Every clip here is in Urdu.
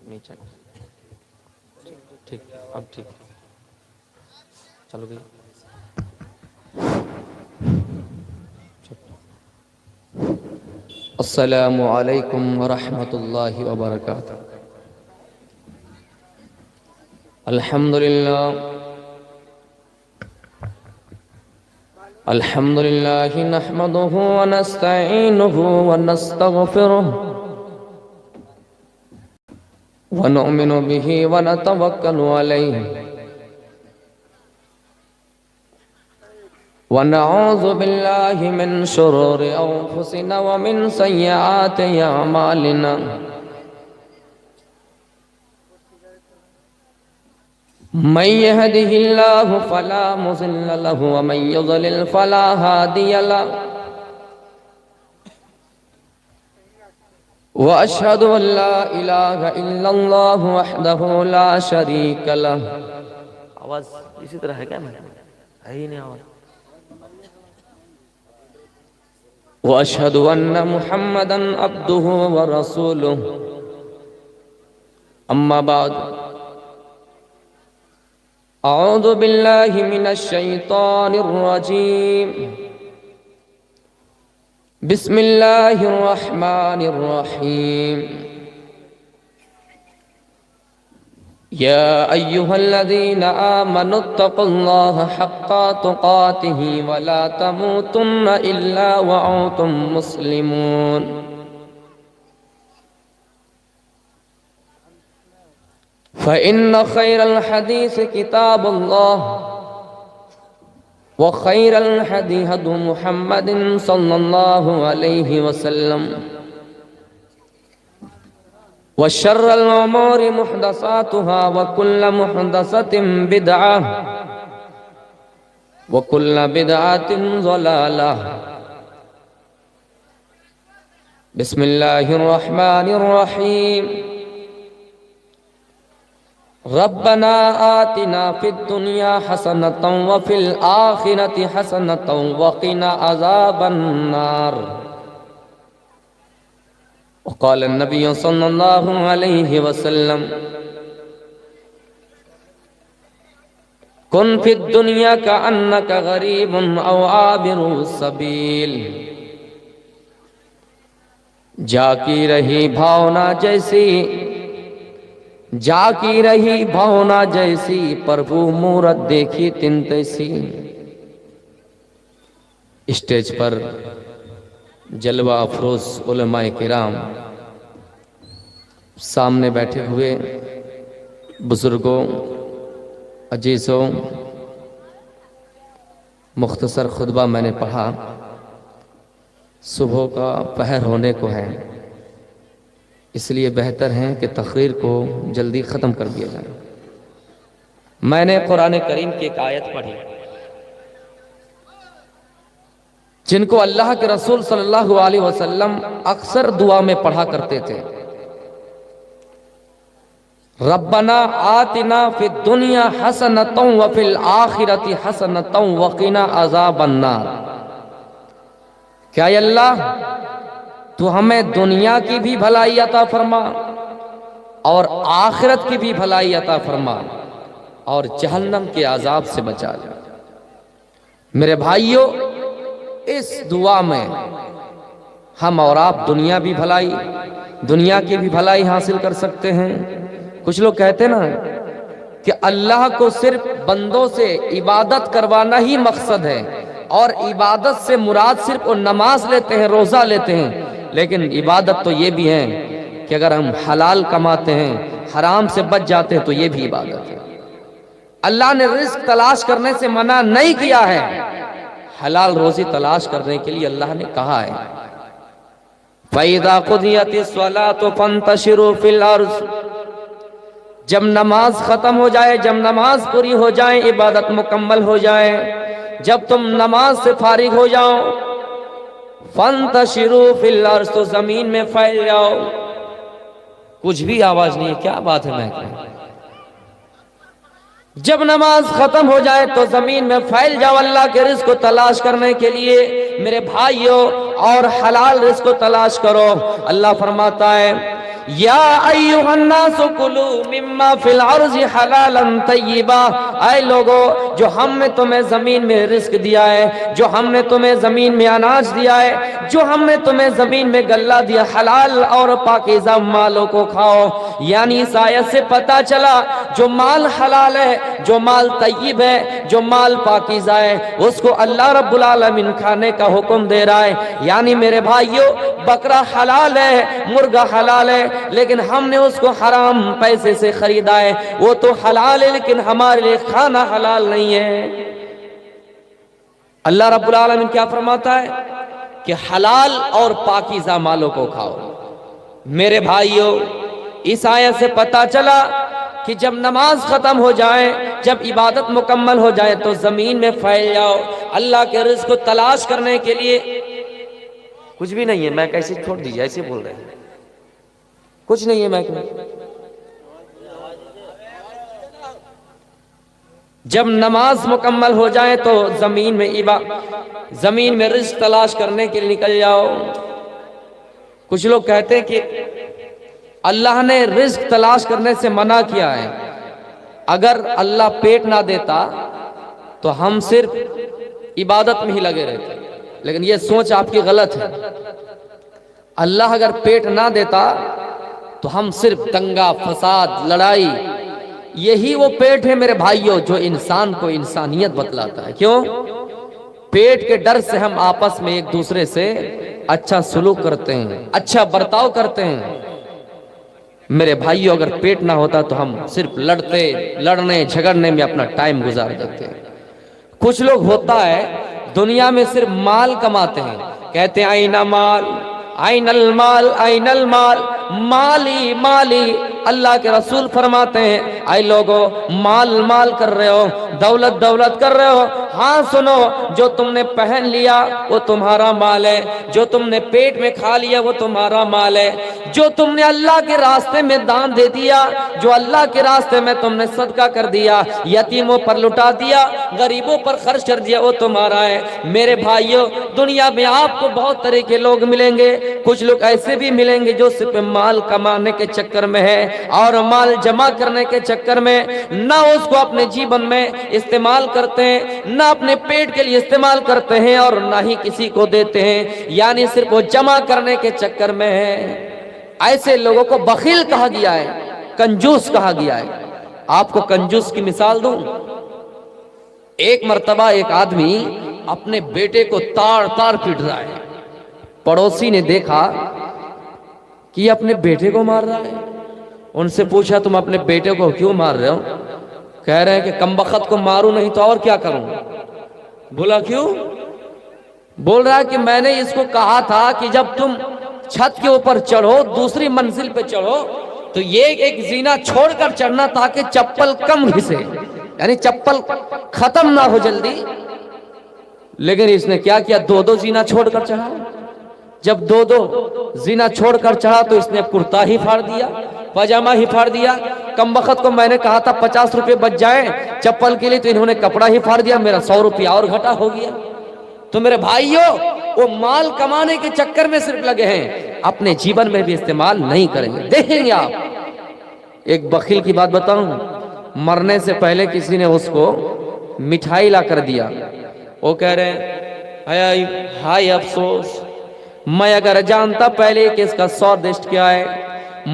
نیچے ٹھیک اب ٹھیک چلو گئی السلام علیکم ورحمۃ اللہ وبرکاتہ الحمد لله نحمده ونستعينه ونستغفره ونؤمن به ونتوكل عليه ونعوذ بالله من شرور أنفسنا ومن سيئات أعمالنا من يهده الله فلا مضل له ومن يضلل فلا هادي له وأشهد أن لا إله إلا الله وحده لا شريك له آواز اسی طرح ہے کیا میں ہے ہی نہیں آواز وأشهد أن محمدا عبده ورسوله أما بعد أعوذ بالله من الشيطان الرجيم بسم الله الرحمن الرحيم يا أيها الذين آمنوا اتقوا الله حق تقاته ولا تموتن إلا وأنتم مسلمون فإن خير الحديث كتاب الله وخير الهدي هدي محمد صلى الله عليه وسلم وشر الأمور محدثاتها وكل محدثة بدعة وكل بدعة ضلالة بسم الله الرحمن الرحيم ربنا آتنا في الدنيا حسنة وفي الآخرة حسنة وقنا عذاب النار وقال النبي صلى الله عليه وسلم كن في الدنيا كأنك غريب أو عابر السبيل جا کی رہی بھاونا جیسی پربھو مورت دیکھی تن تیسی اسٹیج پر جلوہ افروز علماء کرام سامنے بیٹھے ہوئے بزرگوں عزیزوں مختصر خطبہ میں نے پڑھا صبح کا پہر ہونے کو ہے اس لیے بہتر ہے کہ تقریر کو جلدی ختم کر دیا جائے میں نے قرآن کریم کی ایک آیت پڑھی جن کو اللہ کے رسول صلی اللہ علیہ وسلم اکثر دعا میں پڑھا کرتے تھے ربنا آتنا فی الدنیا حسنۃ وفی الآخرۃ حسنۃ وقنا عذاب النار کیا اے اللہ تو ہمیں دنیا کی بھی بھلائی عطا فرما اور آخرت کی بھی بھلائی عطا فرما اور جہنم کے عذاب سے بچا لے میرے بھائیوں اس دعا میں ہم اور آپ دنیا کی بھی بھلائی حاصل کر سکتے ہیں کچھ لوگ کہتے نا کہ اللہ کو صرف بندوں سے عبادت کروانا ہی مقصد ہے اور عبادت سے مراد صرف وہ نماز لیتے ہیں روزہ لیتے ہیں لیکن عبادت تو یہ بھی ہے کہ اگر ہم حلال کماتے ہیں حرام سے بچ جاتے ہیں تو یہ بھی عبادت ہے اللہ نے رزق تلاش کرنے سے منع نہیں کیا ہے حلال روزی تلاش کرنے کے لیے اللہ نے کہا ہے فَإِذَا قُضِيَتِ الصَّلَاةُ فَانْتَشِرُوا فِي الْأَرْضِ جب نماز ختم ہو جائے جب نماز پوری ہو جائے عبادت مکمل ہو جائے جب تم نماز سے فارغ ہو جاؤ فَانْتَشِرُوا فِي الْأَرْضِ تو زمین میں پھیل جاؤ کچھ بھی آواز نہیں ہے کیا بات ہے میں جب نماز ختم ہو جائے تو زمین میں پھیل جاؤ اللہ کے رزق کو تلاش کرنے کے لیے میرے بھائیوں، اور حلال رزق کو تلاش کرو۔ اللہ فرماتا ہے یا ایھا الناس کلوا مما فی الارض حلالا طیبا، اے لوگو جو ہم نے تمہیں زمین میں رزق دیا ہے، جو ہم نے تمہیں زمین میں اناج دیا ہے، جو ہم نے تمہیں زمین میں غلہ دیا، حلال اور پاکیزہ مالوں کو کھاؤ۔ یعنی اس آیت سے پتہ چلا جو مال حلال ہے، جو مال طیب ہے، جو مال پاکیزہ ہے، اس کو اللہ رب العالمین کھانے کا حکم دے رہا ہے۔ یعنی میرے بھائیوں، بکرا حلال ہے، مرغا حلال ہے، لیکن ہم نے اس کو حرام پیسے سے خریدا ہے۔ وہ تو حلال ہے لیکن ہمارے لیے کھانا حلال نہیں ہے۔ اللہ رب العالمین کیا فرماتا ہے کہ حلال اور پاکیزہ مالوں کو کھاؤ۔ میرے بھائیوں، اس آیت سے پتہ چلا کہ جب نماز ختم ہو جائے، جب عبادت مکمل ہو جائے تو زمین میں پھیل جاؤ اللہ کے رزق کو تلاش کرنے کے لیے۔ کچھ بھی نہیں ہے، میں کیسے چھوڑ دیجیے، ایسے بول رہے ہیں، کچھ نہیں ہے میں جب نماز مکمل ہو جائے تو زمین میں رزق تلاش کرنے کے لیے نکل جاؤ۔ کچھ لوگ کہتے ہیں کہ اللہ نے رزق تلاش کرنے سے منع کیا ہے، اگر اللہ پیٹ نہ دیتا تو ہم صرف عبادت میں ہی لگے رہتے، لیکن یہ سوچ آپ کی غلط ہے۔ اللہ اگر پیٹ نہ دیتا تو ہم صرف دنگا فساد لڑائی، یہی وہ پیٹ ہے میرے بھائیوں جو انسان کو انسانیت بتلاتا ہے۔ کیوں؟ پیٹ کے ڈر سے ہم آپس میں ایک دوسرے سے اچھا سلوک کرتے ہیں، اچھا برتاؤ کرتے ہیں۔ میرے بھائیوں، اگر پیٹ نہ ہوتا تو ہم صرف لڑنے جھگڑنے میں اپنا ٹائم گزار دیتے ہیں۔ کچھ لوگ ہوتا ہے دنیا میں صرف مال کماتے ہیں، کہتے ہیں آئینہ مال، آئین المال، آئین المال، مالی مالی۔ اللہ کے رسول فرماتے ہیں اے لوگو، مال مال کر رہے ہو، دولت دولت کر رہے ہو، ہاں سنو، جو تم نے پہن لیا وہ تمہارا مال ہے، جو تم نے پیٹ میں کھا لیا وہ تمہارا مال ہے، جو تم نے اللہ کے راستے میں دان دے دیا، جو اللہ کے راستے میں تم نے صدقہ کر دیا، یتیموں پر لٹا دیا، غریبوں پر خرچ کر دیا، وہ تمہارا ہے۔ میرے بھائیوں، دنیا میں آپ کو بہت طرح کے لوگ ملیں گے، کچھ لوگ ایسے بھی ملیں گے جو صرف مال کمانے کے چکر میں ہے اور مال جمع کرنے کے چکر میں نہ اس کو اپنے جیون میں استعمال کرتے ہیں، نہ اپنے پیٹ کے لیے استعمال کرتے ہیں اور نہ ہی کسی کو دیتے ہیں، یعنی صرف وہ جمع کرنے کے چکر میں ہے۔ ایسے لوگوں کو بخیل کہا گیا ہے، کنجوس کہا گیا ہے۔ آپ کو کنجوس کی مثال دوں۔ ایک مرتبہ ایک آدمی اپنے بیٹے کو تاڑ تاڑ پیٹ رہا ہے، پڑوسی نے دیکھا کہ یہ اپنے بیٹے کو مار رہا ہے، ان سے پوچھا تم اپنے بیٹے کو کیوں مار رہے ہو؟ کہہ رہے ہیں کہ کمبخت کو ماروں نہیں تو اور کیا کروں۔ بولا کیوں؟ بول رہا ہے کہ میں نے اس کو کہا تھا کہ جب تم چھت کے اوپر چڑھو، دوسری منزل پہ چڑھو، تو یہ ایک زینہ چھوڑ کر چڑھنا تاکہ چپل کم گھسے، یعنی چپل ختم نہ ہو جلدی۔ لیکن اس نے کیا کیا؟ دو زینہ چھوڑ کر چڑھا۔ جب دو زینہ چھوڑ کر چڑھا تو اس نے کرتا ہی پھاڑ دیا، پاجامہ ہی پھاڑ دیا۔ کمبخت کو میں نے کہا تھا 50 روپے بچ جائیں چپل کے لیے، تو انہوں نے کپڑا ہی پھاڑ دیا، میرا 100 روپیہ اور گھٹا ہو گیا۔ تو میرے بھائیوں، وہ مال کمانے کے چکر میں صرف لگے ہیں، اپنے جیون میں بھی استعمال نہیں کریں گے۔ دیکھیں گے آپ، ایک بخیل کی بات بتاؤں، مرنے سے پہلے کسی نے اس کو مٹھائی لا کر دیا، وہ کہہ رہے ہیں ہائے افسوس، میں اگر جانتا پہلے کہ اس کا سوادشٹ کیا ہے،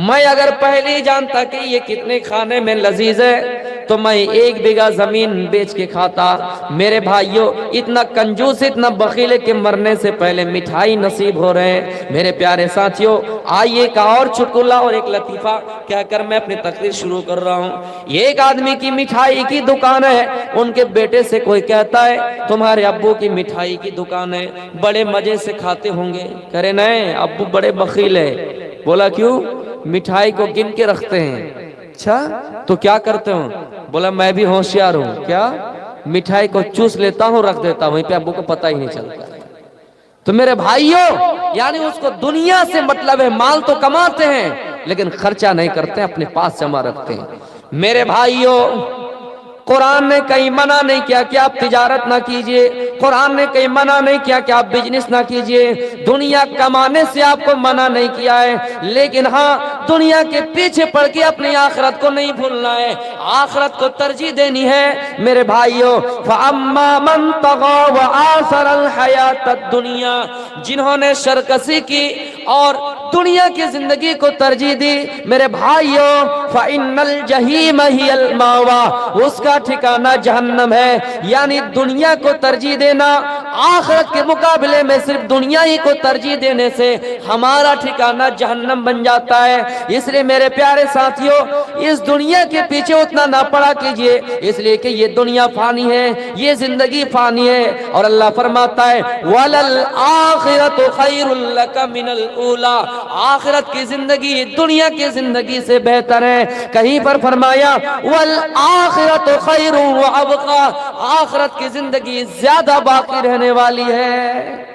میں اگر پہلے ہی جانتا کہ یہ کتنے کھانے میں لذیذ ہے تو میں 1 بیگھہ زمین بیچ کے کھاتا۔ میرے بھائیوں، اتنا کنجوس، اتنا بخیل ہے کہ مرنے سے پہلے مٹھائی نصیب ہو رہے ہیں۔ میرے پیارے ساتھیوں، آئیے ایک اور چٹکلا اور ایک لطیفہ کہہ کر میں اپنی تقریر شروع کر رہا ہوں۔ یہ ایک آدمی کی مٹھائی کی دکان ہے، ان کے بیٹے سے کوئی کہتا ہے تمہارے ابو کی مٹھائی کی دکان ہے، بڑے مزے سے کھاتے ہوں گے؟ کہہ رہے نہیں، ابو بڑے بخیل ہے۔ بولا کیوں؟ مٹھائی کو گن کے رکھتے ہیں۔ اچھا تو کیا کرتے ہوں؟ بولا میں بھی ہوشیار ہوں۔ کیا؟ مٹھائی کو چوس لیتا ہوں، رکھ دیتا ہوں، وہیں پہ ابو کو پتہ ہی نہیں چلتا۔ تو میرے بھائیوں، یعنی اس کو دنیا سے مطلب ہے، مال تو کماتے ہیں لیکن خرچہ نہیں کرتے، اپنے پاس جمع رکھتے ہیں۔ میرے بھائیوں، قرآن نے کہیں منع نہیں کیا کہ آپ تجارت نہ کیجئے، قرآن نے کہیں منع نہیں کیا کہ آپ بزنس نہ کیجئے، دنیا کمانے سے آپ کو منع نہیں کیا ہے، لیکن ہاں دنیا کے پیچھے پڑ کے اپنی آخرت کو نہیں بھولنا ہے، آخرت کو ترجیح دینی ہے میرے بھائیوں۔ فَأَمَّا مَن طَغَىٰ وَآثَرَ الْحَيَاةَ الدُّنْيَا، جنہوں نے شرکسی کی اور دنیا کی زندگی کو ترجیح دی میرے بھائیوں، فَإِنَّ الْجَحِيمَ هِيَ الْمَأْوَىٰ، اس کا ٹھکانہ جہنم ہے۔ یعنی دنیا کو ترجیح دینا، آخرت کے مقابلے میں صرف دنیا ہی کو ترجیح دینے سے ہمارا ٹھکانہ جہنم بن جاتا ہے۔ اس لیے میرے پیارے ساتھیوں، اس دنیا کے پیچھے اتنا نہ پڑا کیجئے، اس لیے کہ یہ دنیا فانی ہے، یہ زندگی فانی ہے، اور اللہ فرماتا ہے وَلَلْآخِرَةُ خَيْرٌ لَكَ مِنَ الْأُولَىٰ، آخرت کی زندگی دنیا کی زندگی سے بہتر ہے۔ کہیں پر فرمایا وَالْآخِرَةُ خَيْرٌ وَأَبْقَىٰ، آخرت کی زندگی زیادہ باقی رہنے والی ہے۔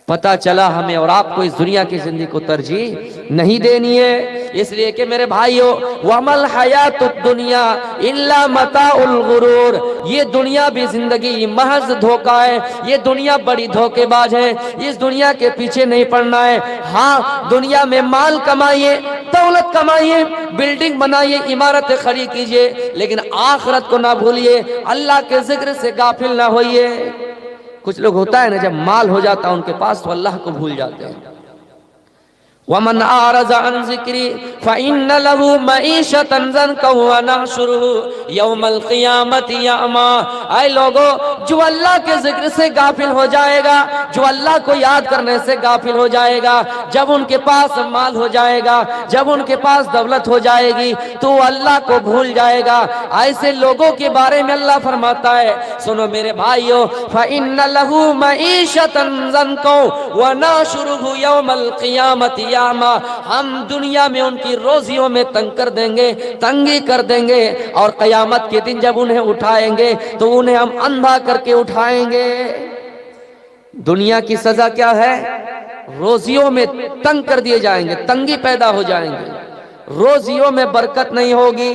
پتہ چلا ہمیں اور آپ کو اس دنیا کی زندگی کو ترجیح نہیں دینی ہے، اس لیے کہ میرے بھائیوں وَمَا الْحَيَاةُ الدُّنْيَا إِلَّا مَتَاعُ الْغُرُورِ، یہ دنیا بھی زندگی محض دھوکہ ہے، یہ دنیا بڑی دھوکے باز ہے، اس دنیا کے پیچھے نہیں پڑنا ہے۔ ہاں دنیا میں مال کمائیے، دولت کمائیے، بلڈنگ بنائیے، عمارتیں کھڑی کیجئے، لیکن آخرت کو نہ بھولیے، اللہ کے ذکر سے غافل نہ ہوئیے۔ کچھ لوگ ہوتا ہے نا جب مال ہو جاتا ہے ان کے پاس تو اللہ کو بھول جاتے ہیں۔ وَمَنْ أَعْرَضَ عَنْ ذِكْرِي فَإِنَّ لَهُ مَعِيشَةً ضَنْكًا وَنَحْشُرُهُ يَوْمَ الْقِيَامَةِ أَعْمَىٰ، اے لوگو جو اللہ کے ذکر سے غافل ہو جائے گا، جو اللہ کو یاد کرنے سے غافل ہو جائے گا، جب ان کے پاس مال ہو جائے گا، جب ان کے پاس دولت ہو جائے گی تو وہ اللہ کو بھول جائے گا۔ ایسے لوگوں کے بارے میں اللہ فرماتا ہے، سنو میرے بھائیو، فَإِنَّ لَهُ مَعِيشَةً ضَنْكًا وَنَحْشُرُهُ يَوْمَ الْقِيَامَةِ ہم دنیا میں ان کی روزیوں میں تنگ کر دیں گے، تنگی کر دیں گے، اور قیامت کے دن جب انہیں اٹھائیں گے تو انہیں ہم اندھا کر کے اٹھائیں گے۔ دنیا کی سزا کیا ہے؟ روزیوں میں تنگ کر دیے جائیں گے، تنگی پیدا ہو جائیں گے، روزیوں میں برکت نہیں ہوگی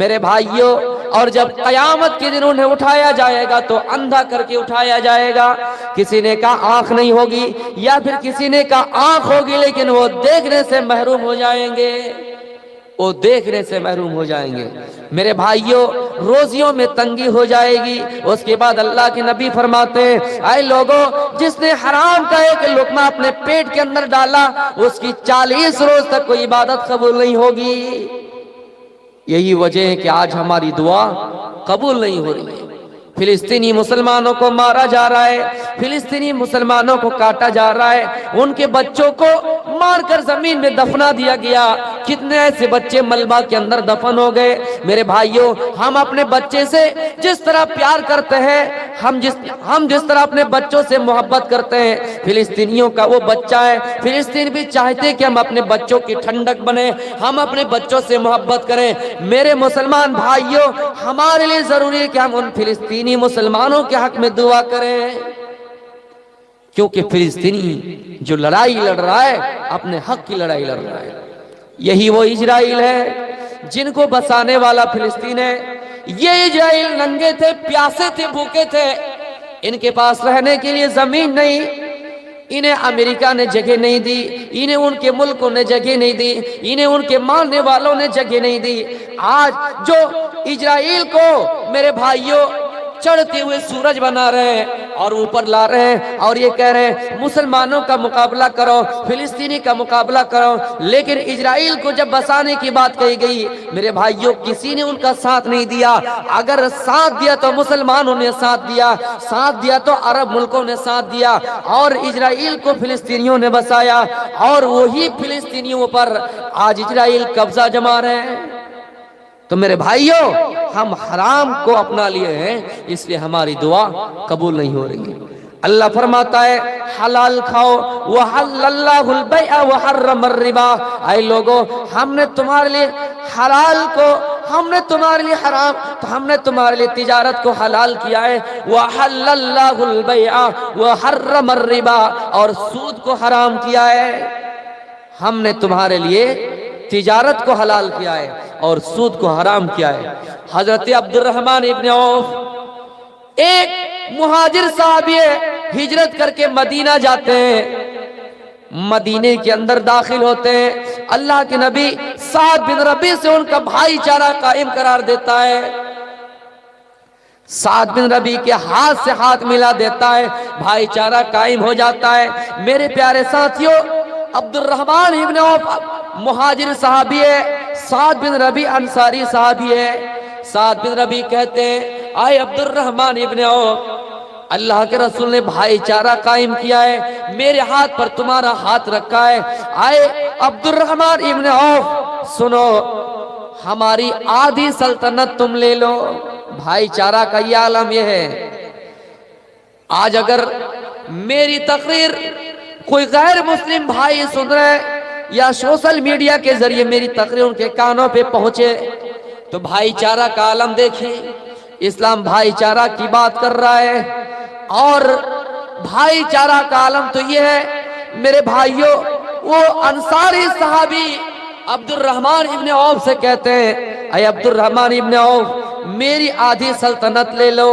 میرے بھائیوں، اور جب قیامت کے دن انہیں اٹھایا جائے گا تو اندھا کر کے اٹھایا جائے گا۔ کسی نے کہا آنکھ نہیں ہوگی، یا پھر کسی نے کہا آنکھ ہوگی لیکن وہ دیکھنے سے محروم ہو جائیں گے، وہ دیکھنے سے محروم ہو جائیں گے میرے بھائیوں، روزیوں میں تنگی ہو جائے گی۔ اس کے بعد اللہ کے نبی فرماتے ہیں، اے لوگوں جس نے حرام کا ایک لقمہ اپنے پیٹ کے اندر ڈالا اس کی 40 روز تک کوئی عبادت قبول نہیں ہوگی۔ یہی وجہ ہے کہ آج ہماری دعا قبول نہیں ہو رہی ہے۔ فلسطینی مسلمانوں کو مارا جا رہا ہے، فلسطینی مسلمانوں کو کاٹا جا رہا ہے، ان کے بچوں کو مار کر زمین میں دفنا دیا گیا، کتنے ایسے بچے ملبہ کے اندر دفن ہو گئے۔ میرے بھائیوں ہم اپنے بچے سے جس طرح پیار کرتے ہیں، ہم جس طرح اپنے بچوں سے محبت کرتے ہیں، فلسطینیوں کا وہ بچہ ہے، فلسطین بھی چاہتے کہ ہم اپنے بچوں کی ٹھنڈک بنیں، ہم اپنے بچوں سے محبت کریں۔ میرے مسلمان بھائیوں ہمارے لیے ضروری ہے کہ ہم ان فلسطینی مسلمانوں کے حق میں دعا کریں، کیونکہ فلسطینی جو لڑائی لڑ رہا ہے اپنے حق کی لڑائی لڑ رہا ہے۔ یہی وہ اسرائیل ہے جن کو بسانے والا فلسطین ہے۔ یہ اسرائیل ننگے تھے، پیاسے تھے، بھوکے تھے، ان کے پاس رہنے کے لیے زمین نہیں، انہیں امریکہ نے جگہ نہیں دی، انہیں ان کے ملکوں نے جگہ نہیں دی، انہیں ان کے ماننے والوں نے جگہ نہیں دی۔ آج جو اسرائیل کو میرے بھائیوں چڑھتے ہوئے سورج بنا رہے ہیں اور اوپر لا رہے ہیں اور یہ کہہ رہے ہیں مسلمانوں کا مقابلہ کرو، فلسطینی کا مقابلہ کرو، لیکن اسرائیل کو جب بسانے کی بات کہی گئی میرے بھائیوں کسی نے ان کا ساتھ نہیں دیا۔ اگر ساتھ دیا تو مسلمانوں نے ساتھ دیا، ساتھ دیا تو عرب ملکوں نے ساتھ دیا، اور اسرائیل کو فلسطینیوں نے بسایا، اور وہی فلسطینیوں پر آج اسرائیل قبضہ جما رہے ہیں۔ تو میرے بھائیوں ہم حرام کو اپنا لیے ہیں، اس لیے ہماری دعا قبول نہیں ہو رہی ہے۔ اللہ فرماتا ہے حلال کھاؤ، وَحَلَّ اللَّهُ الْبَيْعَ وَحَرَّمَ الرِّبَا، اے لوگوں ہم نے تمہارے لیے حلال کو، ہم نے تمہارے لیے حرام، تو ہم نے تمہارے لیے تجارت کو حلال کیا ہے، وَحَلَّ اللَّهُ الْبَيْعَ وَحَرَّمَ الرِّبَا، اور سود کو حرام کیا ہے۔ ہم نے تمہارے لیے تجارت کو حلال کیا ہے اور سود کو حرام کیا ہے۔ حضرت عبد الرحمن ابن عوف ایک مہاجر صحابی ہجرت کر کے مدینہ جاتے ہیں، مدینے کے اندر داخل ہوتے ہیں، اللہ کے نبی سعد بن ربیع سے ان کا بھائی چارہ قائم قرار دیتا ہے، سعد بن ربیع کے ہاتھ سے ہاتھ ملا دیتا ہے، بھائی چارہ قائم ہو جاتا ہے۔ میرے پیارے ساتھیوں، عبد الرحمن ابن عوف مہاجر صحابی ہے، سعد بن ربیع انصاری صحابی ہے۔ سعد بن ربیع کہتے ہیں، آئے عبد الرحمن ابن عوف، اللہ کے رسول نے بھائی چارہ قائم کیا ہے، میرے ہاتھ پر تمہارا ہاتھ رکھا ہے۔ آئے عبد الرحمن ابن عوف، سنو، ہماری آدھی سلطنت تم لے لو۔ بھائی چارہ کا یہ عالم یہ ہے، آج اگر میری تقریر کوئی غیر مسلم بھائی سن رہے یا سوشل میڈیا کے ذریعے میری تقریر ان کے کانوں پہ پہنچے تو بھائی چارہ کا عالم دیکھیں۔ اسلام بھائی چارہ کی بات کر رہا ہے، اور بھائی چارہ کا عالم تو یہ ہے میرے بھائیوں، وہ انصاری صحابی عبد الرحمن ابن عوف سے کہتے ہیں، اے عبد الرحمن ابن عوف، میری آدھی سلطنت لے لو،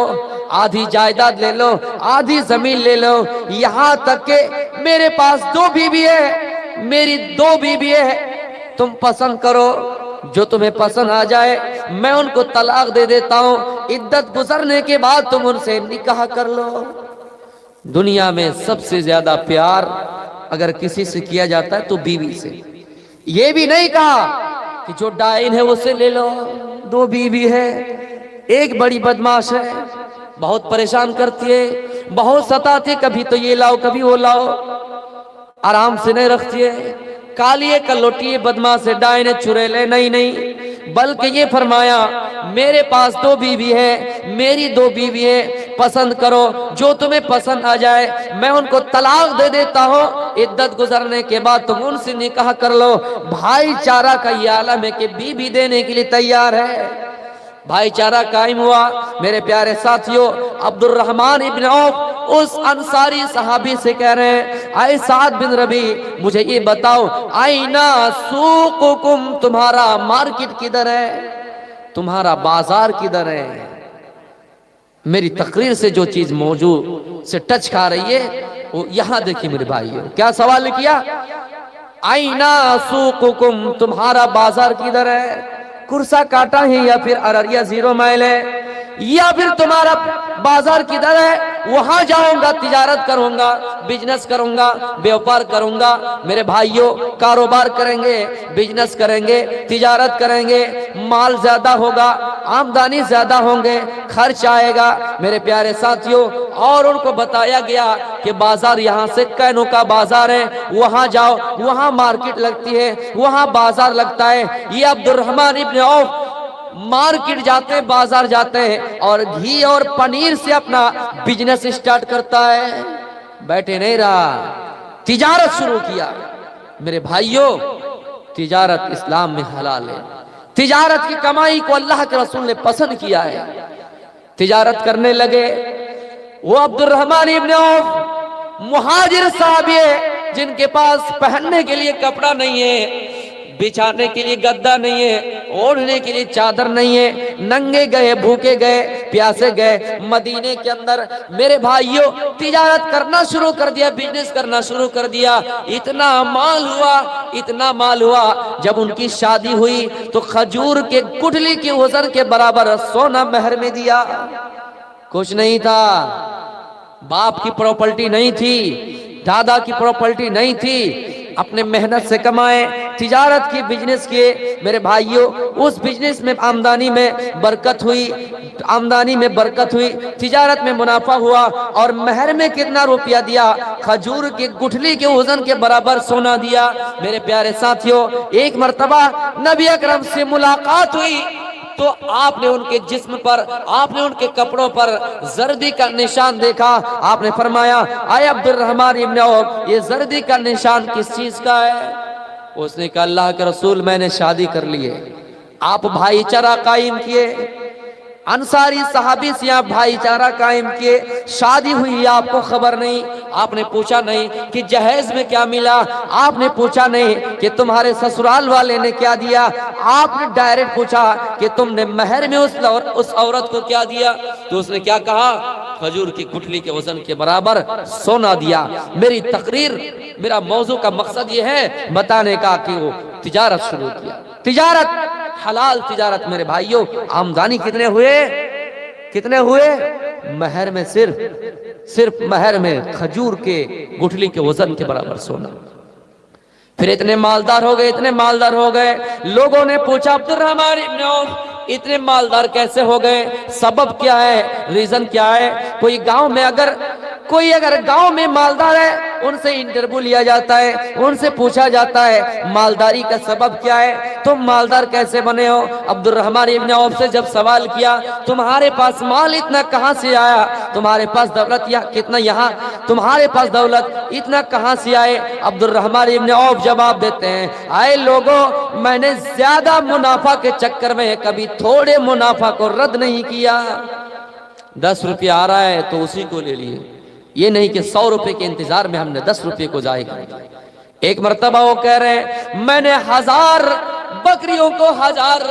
آدھی جائیداد لے لو، آدھی زمین لے لو، یہاں تک کہ میرے پاس 2 بیوی ہے، میری 2 بیوی ہے، تم پسند کرو، جو تمہیں پسند آ جائے میں ان کو طلاق دے دیتا ہوں، عدت گزرنے کے بعد تم ان سے نکاح کر لو۔ دنیا میں سب سے زیادہ پیار اگر کسی سے کیا جاتا ہے تو بیوی سے۔ یہ بھی نہیں کہا کہ جو ڈائن ہے اسے لے لو، 2 بیوی ہے، ایک بڑی بدماش ہے، بہت پریشان کرتی ہے، بہت ستاتی، کبھی تو یہ لاؤ کبھی وہ لاؤ، آرام سے نہیں رکھتی ہے، کالیے کلوٹیے بدماش ہے، ڈائن ہے، چڑیلے، نہیں، بلکہ یہ فرمایا میرے پاس 2 بیوی ہے، میری 2 بیوی ہے، پسند کرو، جو تمہیں پسند آ جائے میں ان کو طلاق دے دیتا ہوں، عدت گزرنے کے بعد تم ان سے نکاح کر لو۔ بھائی چارہ کا یہ عالم ہے کہ بیوی دینے کے لیے تیار ہے۔ بھائی چارہ قائم ہوا۔ میرے پیارے ساتھیوں، عبد الرحمن ابن عوف اس انصاری صحابی سے کہہ رہے ہیں، اے سعد بن ربیع، مجھے یہ بتاؤ، آئینا سوقکم، تمہارا مارکٹ کدھر ہے، تمہارا بازار کدھر ہے؟ میری تقریر سے جو چیز موضوع سے ٹچ کھا رہی ہے وہ یہاں دیکھیں میرے بھائیوں، کیا سوال کیا؟ آئینا سوقکم، تمہارا بازار کدھر ہے؟ کرسا کاٹا ہے یا پھر ارریا 0 مائل ہے، یا پھر تمہارا بازار کدھر ہے؟ وہاں جاؤں گا، تجارت کروں گا، بزنس کروں گا، بیوپار کروں گا۔ میرے بھائیوں، کاروبار کریں گے، بزنس کریں گے، تجارت کریں گے، مال زیادہ ہوگا، آمدنی زیادہ ہوں گے، خرچ آئے گا۔ میرے پیارے ساتھیوں، اور ان کو بتایا گیا کہ بازار یہاں سے کینو کا بازار ہے، وہاں جاؤ، وہاں مارکٹ لگتی ہے، وہاں بازار لگتا ہے۔ یہ عبد الرحمن ابن عوف مارکٹ جاتے ہیں، بازار جاتے ہیں، اور گھی اور پنیر سے اپنا بزنس سٹارٹ کرتا ہے، بیٹھے نہیں رہا، تجارت شروع کیا۔ میرے بھائیوں، تجارت اسلام میں حلال ہے، تجارت کی کمائی کو اللہ کے رسول نے پسند کیا ہے، تجارت کرنے لگے۔ وہ عبد الرحمن ابن عوف مہاجر صحابی ہے جن کے پاس پہننے کے لیے کپڑا نہیں ہے، بچھانے کے لیے گدا نہیں ہے، اوڑھنے کے لیے چادر نہیں ہے، ننگے گئے، بھوکے گئے، پیاسے گئے مدینے کے اندر۔ میرے بھائیوں، تجارت کرنا شروع کر دیا، بزنس کرنا شروع کر دیا، اتنا مال ہوا، جب ان کی شادی ہوئی تو کھجور کے گٹھلی کی وزن کے برابر سونا مہر میں دیا۔ کچھ نہیں تھا، باپ کی پراپرٹی نہیں تھی، دادا کی پراپرٹی نہیں تھی، اپنے محنت سے کمائے، تجارت کی، بزنس کیے۔ میرے بھائیوں، اس بزنس میں آمدنی میں برکت ہوئی، تجارت میں منافع ہوا، اور مہر میں کتنا روپیہ دیا؟ کھجور کی گٹھلی کے وزن کے برابر سونا دیا۔ میرے پیارے ساتھیوں، ایک مرتبہ نبی اکرم سے ملاقات ہوئی تو آپ نے ان کے جسم پر، آپ نے ان کے کپڑوں پر زردی کا نشان دیکھا۔ آپ نے فرمایا، اے عبد الرحمن ابن عوف، یہ زردی کا نشان کس چیز کا ہے؟ اس نے کہا، اللہ کے رسول، میں نے شادی کر لی ہے۔ آپ بھائی چارہ قائم کیے، انصاری صحابی سے آپ بھائی چارہ قائم کیے، شادی ہوئی آپ کو خبر نہیں، آپ نے پوچھا نہیں کہ جہیز میں کیا ملا، آپ نے پوچھا نہیں کہ تمہارے سسرال والے نے کیا دیا، آپ نے ڈائریکٹ پوچھا کہ تم نے مہر میں اس عورت کو کیا دیا، تو اس نے کیا کہا؟ کھجور کی گٹھلی کے وزن کے برابر سونا دیا۔ میری تقریر، میرا موضوع کا مقصد یہ ہے بتانے کا کہ وہ تجارت شروع کیا، تجارت، حلال تجارت۔ میرے بھائیوں، آمدانی کتنے ہوئے؟ کتنے ہوئے؟ مہر میں صرف مہر میں کھجور کے گٹھلی کے وزن کے برابر سونا۔ پھر اتنے مالدار ہو گئے، اتنے مالدار ہو گئے، لوگوں نے پوچھا عبد الرحمن ابن عوف اتنے مالدار کیسے ہو گئے؟ سبب کیا ہے؟ ریزن کیا ہے؟ کوئی اگر گاؤں میں مالدار ہے، ان سے انٹرویو لیا جاتا ہے، ان سے پوچھا جاتا ہے مالداری کا سبب کیا ہے، تم مالدار کیسے بنے ہو؟ عبد الرحمن ابن عوف سے جب سوال کیا تمہارے پاس مال اتنا کہاں سے آیا، تمہارے پاس دولت کتنا یہاں، تمہارے پاس دولت اتنا کہاں سے آئے؟ عبد الرحمن ابن عوف جواب دیتے ہیں، آئے لوگوں، میں نے زیادہ منافع کے چکر میں کبھی تھوڑے منافع کو رد نہیں کیا۔ 10 روپے آ رہا ہے تو اسی کو لے لیے، یہ نہیں کہ 100 روپے کے انتظار میں ہم نے 10 روپے کو ضائع کر دیا۔ ایک مرتبہ وہ کہہ رہے ہیں میں نے 1000 بکریوں کو، 1000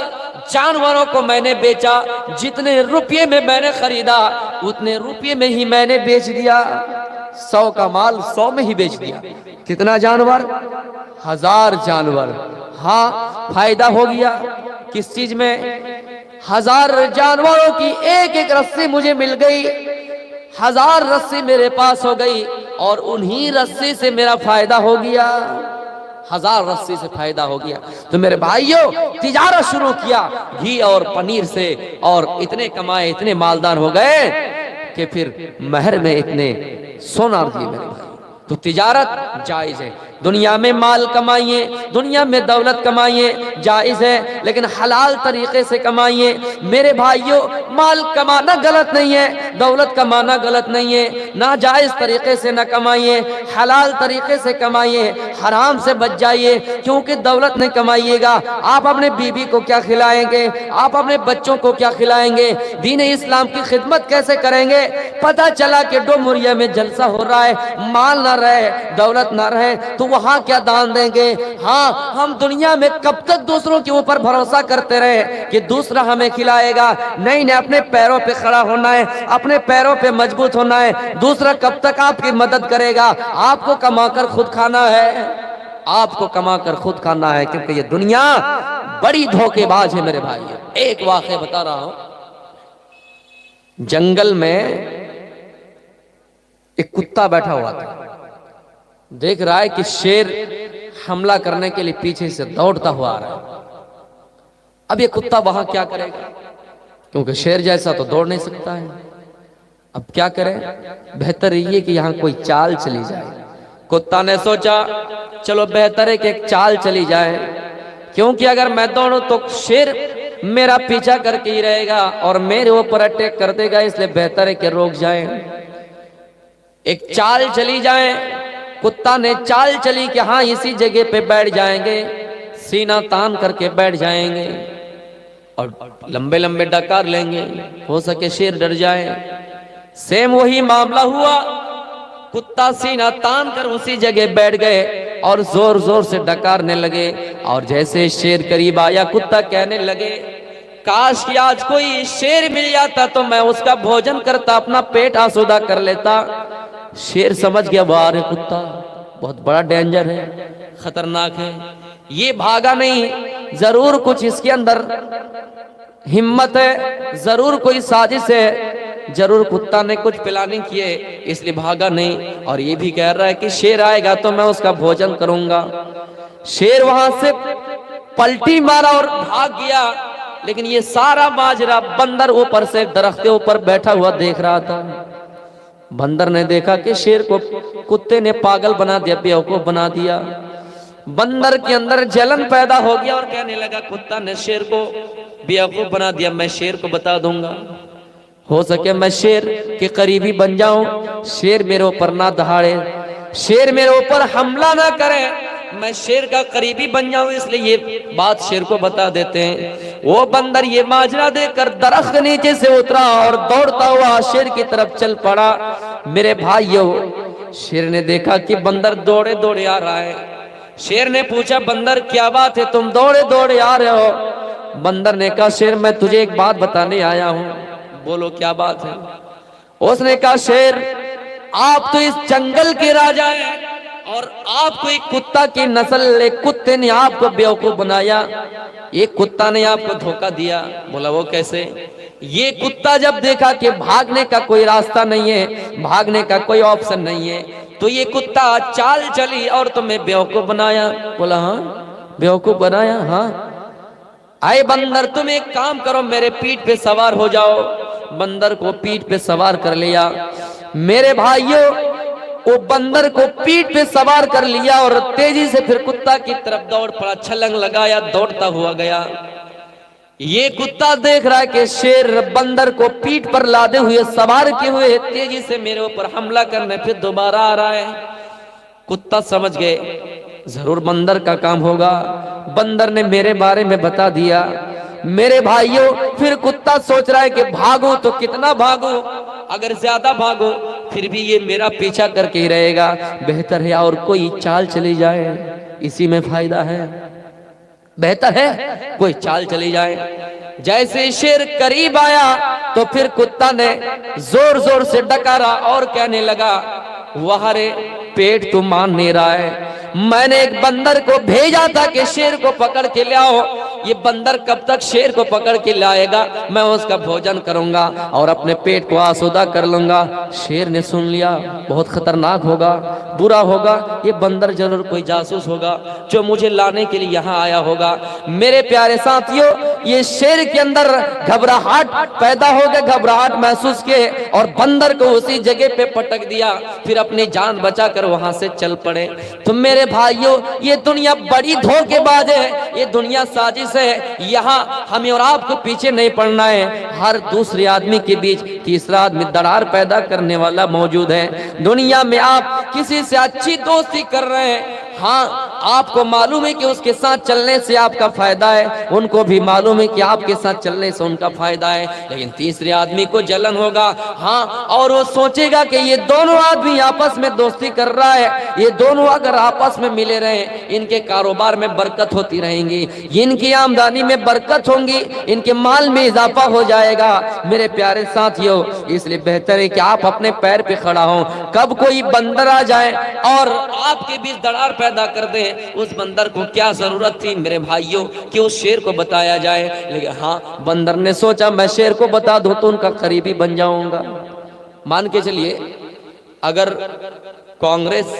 جانوروں کو میں نے بیچا، جتنے روپے میں میں نے خریدا اتنے روپے میں ہی میں نے بیچ دیا، 100 کا مال 100 میں ہی بیچ دیا۔ کتنا جانور؟ 1000 جانور۔ ہاں، فائدہ ہو گیا کس چیز میں؟ 1000 جانوروں کی ایک ایک رسی مجھے مل گئی، 1000 رسی میرے پاس ہو گئی، اور انہی رسی سے میرا فائدہ ہو گیا، 1000 رسی سے فائدہ ہو گیا۔ تو میرے بھائیوں، تجارت شروع کیا گھی اور پنیر سے، اور اتنے کمائے، اتنے مالدار ہو گئے کہ پھر مہر میں اتنے سونا دیے۔ میرے بھائی، تو تجارت جائز ہے، دنیا میں مال کمائیے، دنیا میں دولت کمائیے، جائز ہے، لیکن حلال طریقے سے کمائیے۔ میرے بھائیوں، مال کمانا غلط نہیں ہے، دولت کمانا غلط نہیں ہے، ناجائز طریقے سے نہ کمائیے، حلال طریقے سے کمائیے، حرام سے بچ جائیے، کیونکہ دولت نہیں کمائیے گا، آپ اپنے بیوی کو کیا کھلائیں گے؟ آپ اپنے بچوں کو کیا کھلائیں گے؟ دین اسلام کی خدمت کیسے کریں گے؟ پتہ چلا کہ ڈومریا میں جلسہ ہو رہا ہے، مال نہ رہے، دولت نہ رہے، تو وہاں کیا دان دیں گے؟ ہاں، ہم دنیا میں کب تک دوسروں کے اوپر بھروسہ کرتے رہے کہ دوسرا ہمیں کھلائے گا؟ نہیں، اپنے پیروں پہ کھڑا ہونا ہے، اپنے پیروں پہ مضبوط ہونا ہے۔ دوسرا کب تک آپ کی مدد کرے گا؟ آپ کو کما کر خود کھانا ہے، آپ کو کما کر خود کھانا ہے، کیونکہ یہ دنیا بڑی دھوکے باز ہے۔ میرے بھائی، ایک واقعہ بتا رہا ہوں، جنگل میں ایک کتا بیٹھا ہوا تھا، دیکھ رہا ہے کہ شیر حملہ کرنے کے لیے پیچھے سے دوڑتا ہوا آ رہا ہے۔ اب یہ کتا وہاں کیا کرے گا؟ کیونکہ شیر جیسا تو دوڑ نہیں سکتا ہے۔ اب کیا کرے؟ بہتر یہ کہ یہاں کوئی چال چلی جائے۔ کتا نے سوچا چلو بہتر ہے کہ ایک چال چلی جائے، کیونکہ اگر میں دوڑوں تو شیر میرا پیچھا کر کے ہی رہے گا اور میرے اوپر اٹیک کر دے گا، اس لیے بہتر ہے کہ روک جائیں، ایک چال چلی جائیں۔ کتا نے چال چلی کہ ہاں اسی جگہ پہ بیٹھ جائیں گے، سینہ تان کر کے بیٹھ جائیں گے اور لمبے لمبے ڈکار لیں گے، ہو سکے شیر ڈر جائے۔ سیم وہی معاملہ ہوا، کتا سینہ تان کر اسی جگہ بیٹھ گئے اور زور زور سے ڈکارنے لگے، اور جیسے شیر قریب آیا کتا کہنے لگے کاش کہ آج کوئی شیر مل جاتا تو میں اس کا بھوجن کرتا، اپنا پیٹ آسودہ کر لیتا۔ شیر سمجھ گیا وہ آرے کتا بہت بڑا ڈینجر ہے، خطرناک ہے، یہ بھاگا نہیں، ضرور کچھ اس کے اندر ہمت ہے، ضرور کوئی سازش ہے، ضرور کتا نے کچھ پلاننگ کیے، اس لیے بھاگا نہیں، اور یہ بھی کہہ رہا ہے کہ شیر آئے گا تو میں اس کا بھوجن کروں گا۔ شیر وہاں سے پلٹی مارا اور بھاگ گیا، لیکن یہ سارا ماجرا بندر اوپر سے درخت کے اوپر بیٹھا ہوا دیکھ رہا تھا۔ بندر نے دیکھا کہ شیر کو کتے نے پاگل بنا دیا، بیوقوف بنا دیا۔ بندر کے اندر جلن پیدا ہو گیا اور کہنے لگا کتا نے شیر کو بیوقوف بنا دیا، میں شیر کو بتا دوں گا، ہو سکے میں شیر کے قریبی بن جاؤں، شیر میرے اوپر نہ دہاڑے، شیر میرے اوپر حملہ نہ کرے، میں شیر کا قریبی بن جاؤں، اس لیے یہ بات شیر کو بتا دیتے ہیں۔ وہ بندر یہ ماجرا دیکھ کر درخت نیچے سے اترا اور دوڑتا ہوا شیر کی طرف چل پڑا۔ میرے بھائیو، شیر نے دیکھا کہ بندر دوڑے دوڑے آ رہا ہے۔ شیر نے پوچھا بندر کیا بات ہے، تم دوڑے دوڑے آ رہے ہو؟ بندر نے کہا شیر میں تجھے ایک بات بتانے آیا ہوں۔ بولو کیا بات ہے؟ اس نے کہا شیر آپ تو اس جنگل کے راجا ہیں اور آپ کو ایک کتا کی نسل، ایک کتے نے آپ کو بیوقوف بنایا، ایک کتا نے آپ کو دھوکہ دیا۔ بولا وہ کیسے؟ یہ کتا جب دیکھا کہ بھاگنے کا کوئی راستہ نہیں ہے، بھاگنے کا کوئی آپشن نہیں ہے، تو یہ کتا چال چلی اور تمہیں بیوقوف بنایا۔ بولا ہاں بیوقوف بنایا؟ ہاں۔ اے بندر تم ایک کام کرو، میرے پیٹھ پہ سوار ہو جاؤ۔ بندر کو پیٹھ پہ سوار کر لیا۔ میرے بھائیوں، وہ بندر کو پیٹھ پہ سوار کر لیا اور تیزی سے پھر کتا کی طرف دوڑ پڑا، چھلنگ لگایا، دوڑتا ہوا گیا۔ یہ کتا دیکھ رہا ہے کہ شیر بندر کو پیٹھ پر لادے ہوئے سوار کیے ہوئے تیزی سے میرے اوپر حملہ کرنے پھر دوبارہ آ رہا ہے۔ کتا سمجھ گئے ضرور بندر کا کام ہوگا، بندر نے میرے بارے میں بتا دیا۔ میرے بھائیوں، پھر کتا سوچ رہا ہے کہ بھاگوں تو کتنا بھاگوں، اگر زیادہ بھاگوں پھر بھی یہ میرا پیچھا کر کے ہی رہے گا، بہتر ہے اور کوئی چال چلی جائے، اسی میں فائدہ ہے، بہتر ہے کوئی چال چلی جائے۔ جیسے شیر قریب آیا تو پھر کتا نے زور زور سے ڈکارا اور کہنے لگا وہارے پیٹ تو مان نہیں رہا ہے، میں نے ایک بندر کو بھیجا تھا کہ شیر کو پکڑ کے لے آؤ، یہ بندر کب تک شیر کو پکڑ کے لائے گا، میں اس کا بھوجن کروں گا اور اپنے پیٹ کو آسودہ کر لوں گا۔ شیر نے سن لیا بہت خطرناک ہوگا، برا ہوگا، یہ بندر ضرور کوئی جاسوس ہوگا جو مجھے لانے کے لیے یہاں آیا ہوگا۔ میرے پیارے ساتھیوں، یہ شیر کے اندر گھبراہٹ پیدا ہو گئے، گھبراہٹ محسوس کیے اور بندر کو اسی جگہ پہ پٹک دیا، پھر اپنی جان بچا کر وہاں سے چل پڑے۔ تو میرے بھائیوں، یہ دنیا بڑی دھوکے باز ہے، یہ دنیا سازش ہے، یہاں ہمیں اور آپ کو پیچھے نہیں پڑنا ہے۔ ہر دوسرے آدمی کے بیچ تیسرا آدمی دراڑ پیدا کرنے والا موجود ہے۔ دنیا میں آپ کسی سے اچھی دوستی کر رہے ہیں، ہاں آپ کو معلوم ہے کہ اس کے ساتھ چلنے سے آپ کا فائدہ ہے، ان کو بھی معلوم ہے کہ آپ کے ساتھ چلنے سے ان کا فائدہ ہے، لیکن تیسرے آدمی کو جلن ہوگا، ہاں، اور وہ سوچے گا کہ یہ دونوں آدمی آپس میں دوستی کر رہا ہے، یہ دونوں اگر آپس میں ملے رہیں، ان کے کاروبار میں برکت ہوتی رہیں گی، ان کی آمدنی میں برکت ہوں گی، ان کے مال میں اضافہ ہو جائے گا۔ میرے پیارے ساتھیوں، اس لیے بہتر ہے کہ آپ اپنے پیر پہ کھڑا ہوں، کب کوئی بندر آ جائے اور آپ کے بیچ دراڑ پیدا کر دیں، اس بندر کو کیا ضرورت تھی میرے بھائیوں کہ اس شیر کو بتایا جائے، لیکن ہاں بندر نے سوچا میں شیر کو بتا دوں تو ان کا قریبی بن جاؤں گا۔ مان کے چلیے اگر کانگریس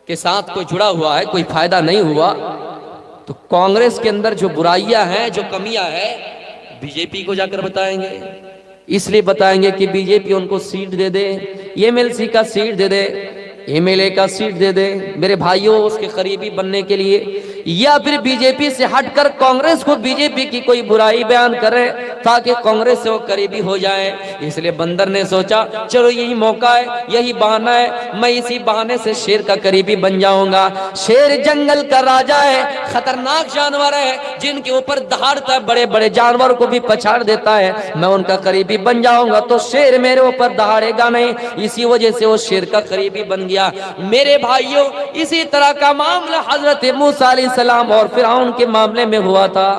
کے ساتھ کوئی جڑا ہوا ہے، کوئی فائدہ نہیں ہوا، تو کانگریس کے اندر جو برائیاں ہیں، جو کمیاں ہیں، بی جے پی کو جا کر بتائیں گے، اس لیے بتائیں گے کہ بی جے پی ان کو سیٹ دے دے، ایم ایل سی کا سیٹ دے دے، ایم ایل اے کا سیٹ دے دے میرے بھائیوں اس کے قریبی بننے کے لیے، یا پھر بی جے پی سے ہٹ کر کانگریس کو بی جے پی کی کوئی برائی بیان کرے تاکہ کانگریس سے وہ قریبی ہو جائے۔ اس لیے بندر نے سوچا چلو یہی موقع ہے، یہی بہانہ ہے، میں اسی بہانے سے شیر کا قریبی بن جاؤں گا۔ شیر جنگل کا راجا ہے، خطرناک جانور ہے، جن کے اوپر دہاڑتا ہے، بڑے بڑے جانور کو بھی پچھاڑ دیتا ہے، میں ان کا قریبی بن جاؤں گا تو شیر میرے اوپر دہاڑے گا نہیں، اسی وجہ سے وہ شیر کا قریبی بن گیا۔ میرے بھائیوں، اسی طرح کا معاملہ حضرت موسیٰ علیہ السلام اور فرعون کے معاملے میں ہوا تھا،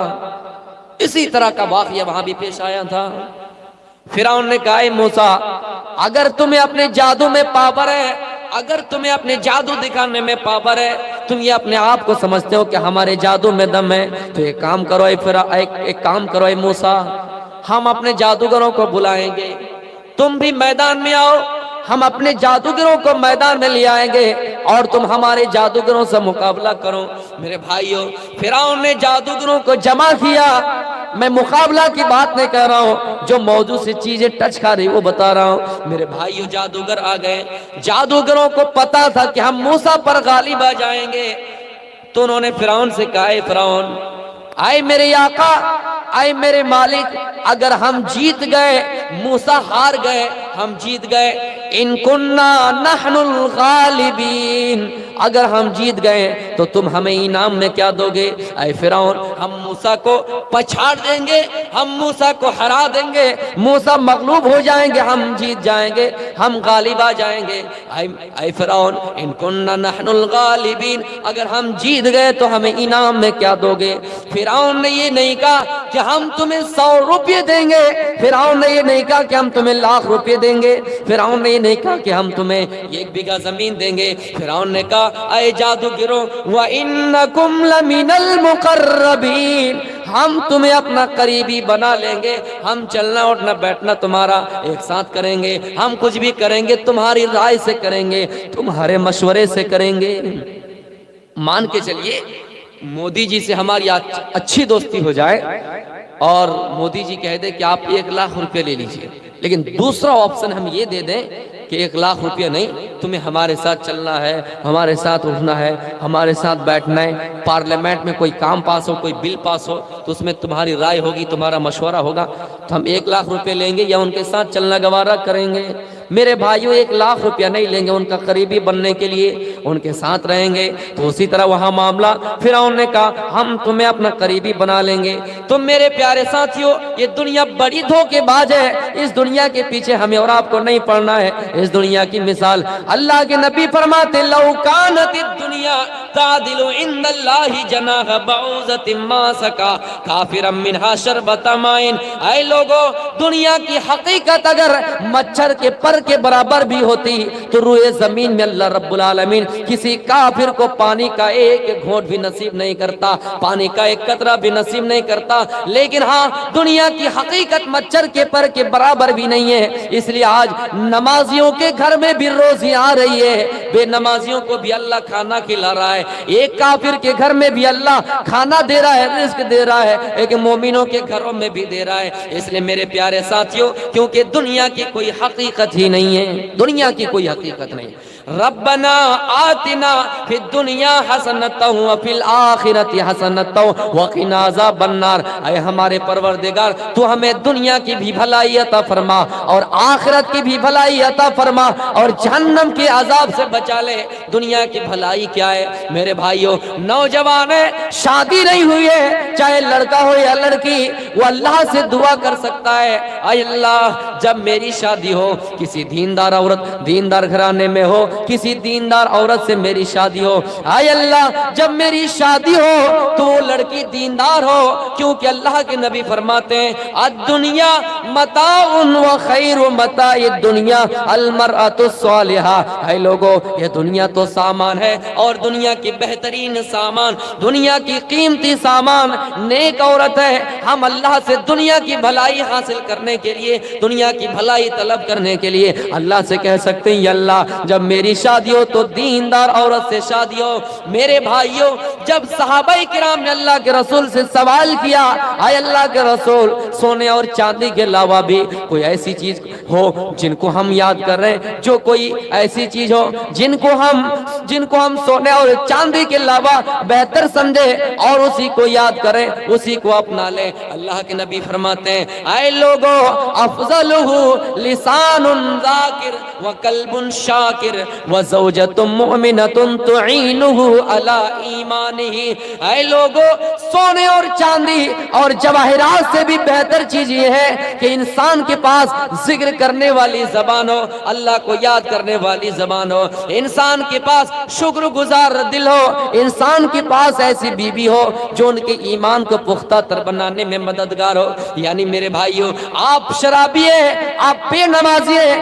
اسی طرح کا واقعہ وہاں بھی پیش آیا تھا۔ فرعون نے کہا اے موسیٰ، اگر تمہیں اپنے جادو میں پاور ہے، اگر تمہیں اپنے جادو دکھانے میں پاور ہے، تم یہ اپنے آپ کو سمجھتے ہو کہ ہمارے جادو میں دم ہے، تو ایک کام کرو ایک کام کرو اے موسیٰ، ہم اپنے جادوگروں کو بلائیں گے، تم بھی میدان میں آؤ، ہم اپنے جادوگروں کو میدان میں لے آئیں گے اور تم ہمارے جادوگروں سے مقابلہ کرو۔ میرے بھائیوں، فرعون نے جادوگروں کو جمع کیا، میں مقابلہ کی بات نہیں کر رہا ہوں، جو موضوع سے چیزیں ٹچ کر رہی وہ بتا رہا ہوں۔ میرے بھائیوں، جادوگر آ گئے، جادوگروں کو پتا تھا کہ ہم موسیٰ پر غالب آ جائیں گے، تو انہوں نے فرعون سے کہا اے فرعون، اے میرے آقا، اے میرے مالک، اگر ہم جیت گئے، موسیٰ ہار گئے، ہم جیت گئے، ان کننا نحن الغالبین، اگر ہم جیت گئے تو تم ہمیں انعام میں کیا دو گے؟ اے فرعون ہم موسیٰ کو پچھاڑ دیں گے، ہم موسیٰ کو ہرا دیں گے، موسیٰ مغلوب ہو جائیں گے، ہم جیت جائیں گے، ہم غالب آ جائیں گے۔ اے فرعون ان کننا نحن الغالبین، اگر ہم جیت گئے تو ہمیں انعام میں کیا دو گے؟ فرعون نے یہ نہیں کہا کہ ہم تمہیں 100 روپے دیں گے، فرعون نے یہ نہیں کہا کہ ہم تمہیں 1,00,000 روپے دیں گے، فرعون نے یہ نہیں کہا کہ ہم تمہیں 1 بیگھہ زمین دیں گے۔ فرعون نے کہا اے جادوگروں وَإِنَّكُمْ لَمِنَ الْمُقَرَّبِينَ، ہم تمہیں اپنا قریبی بنا لیں گے، ہم چلنا اٹھنا بیٹھنا تمہارا ایک ساتھ کریں گے، ہم کچھ بھی کریں گے تمہاری رائے سے کریں گے، تمہارے مشورے سے کریں گے۔ مان کے چلیے مودی جی سے ہماری اچھی دوستی ہو جائے اور مودی جی کہہ دے کہ آپ 1,00,000 روپے لے لیجئے، لیکن دوسرا آپشن ہم یہ دے دیں کہ 1,00,000 روپے نہیں، تمہیں ہمارے ساتھ چلنا ہے، ہمارے ساتھ اٹھنا ہے، ہمارے ساتھ بیٹھنا ہے، پارلیمنٹ میں کوئی کام پاس ہو، کوئی بل پاس ہو تو اس میں تمہاری رائے ہوگی، تمہارا مشورہ ہوگا، تو ہم 1,00,000 روپے لیں گے یا ان کے ساتھ چلنا گوارا کریں گے؟ میرے بھائیوں 1,00,000 روپیہ نہیں لیں گے، ان کا قریبی بننے کے لیے ان کے ساتھ رہیں گے۔ تو اسی طرح وہاں معاملہ فرعون نے کہا ہم تمہیں اپنا قریبی بنا لیں گے۔ تو میرے پیارے ساتھیوں یہ دنیا بڑی دھوکے باز ہے، اس دنیا کے پیچھے ہمیں اور آپ کو نہیں پڑنا ہے۔ اس دنیا کی مثال اللہ کے نبی فرماتے لو کانت الدنیا تعدل عند اللہ جناح بعوضۃ ما سقا کافرا منها شربۃ ماء، اے لوگو دنیا کی حقیقت اگر مچھر کے پر کے برابر بھی ہوتی تو روئے زمین میں اللہ رب العالمین کسی کافر کو پانی کا ایک گھونٹ بھی نصیب نہیں کرتا، پانی کا ایک قطرہ بھی نصیب نہیں کرتا۔ لیکن ہاں دنیا کی حقیقت مچھر کے پر کے برابر بھی نہیں ہے، اس لیے آج نمازیوں کے گھر میں بھی روزی آ رہی ہے، بے نمازیوں کو بھی اللہ کھانا کھلا رہا ہے، ایک کافر کے گھر میں بھی اللہ کھانا دے رہا ہے، رزق دے رہا ہے، ایک مومنوں کے گھروں میں بھی دے رہا ہے۔ اس لیے میرے پیارے ساتھیوں کیونکہ دنیا کی کوئی حقیقت ہی نہیں ہے، دنیا کی کوئی حقیقت نہیں۔ ربنا آتنا فی الدنیا حسنۃ وفی الآخرۃ حسنۃ وقنا عذاب النار، اے ہمارے پروردگار تو ہمیں دنیا کی بھی بھلائی عطا فرما اور آخرت کی بھی بھلائی عطا فرما اور جہنم کے عذاب سے بچا لے۔ دنیا کی بھلائی کیا ہے میرے بھائیوں؟ نوجوان ہے شادی نہیں ہوئی ہے، چاہے لڑکا ہو یا لڑکی، وہ اللہ سے دعا کر سکتا ہے اے اللہ جب میری شادی ہو کسی دیندار عورت دیندار گھرانے میں ہو، کسی دیندار عورت سے میری شادی ہو، اے اللہ جب میری شادی ہو تو وہ لڑکی دیندار ہو، کیونکہ اللہ کے نبی فرماتے ہیں الدنیا متاع و خیر متاع الدنیا المرأة الصالحہ، اے لوگو یہ دنیا تو سامان ہے اور دنیا کی بہترین سامان، دنیا کی قیمتی سامان نیک عورت ہے۔ ہم اللہ سے دنیا کی بھلائی حاصل کرنے کے لیے، دنیا کی بھلائی طلب کرنے کے لیے اللہ سے کہہ سکتے ہیں یا اللہ جب میری شادی ہو تو دیندار عورت سے شادی ہو۔ میرے بھائیوں جب صحابہ کرام نے اللہ کے رسول سے سوال کیا اے اللہ کے رسول سونے اور چاندی کے علاوہ بھی کوئی ایسی چیز ہو جن کو ہم یاد کر رہے ہیں، جو کوئی ایسی چیز ہو جن کو ہم سونے اور چاندی کے علاوہ بہتر سمجھے اور اسی کو یاد کریں، اسی کو اپنا لیں۔ اللہ کے نبی فرماتے ہیں اے لوگو افضلہ لسان ذاکر وقلب شاکر وزوجۃ مؤمنۃ تعینہ علی ایمانہ، اے لوگو سونے اور چاندی اور جواہرات سے بھی بہتر چیز یہ ہے کہ انسان کے پاس ذکر کرنے والی زبان ہو، اللہ کو یاد کرنے والی زبان ہو، انسان کے پاس شکر گزار دل ہو، انسان کے پاس ایسی بیوی ہو جو ان کے ایمان کو پختہ تر بنانے میں مددگار ہو۔ یعنی میرے بھائیو آپ شرابی ہیں، آپ بے نمازی ہیں،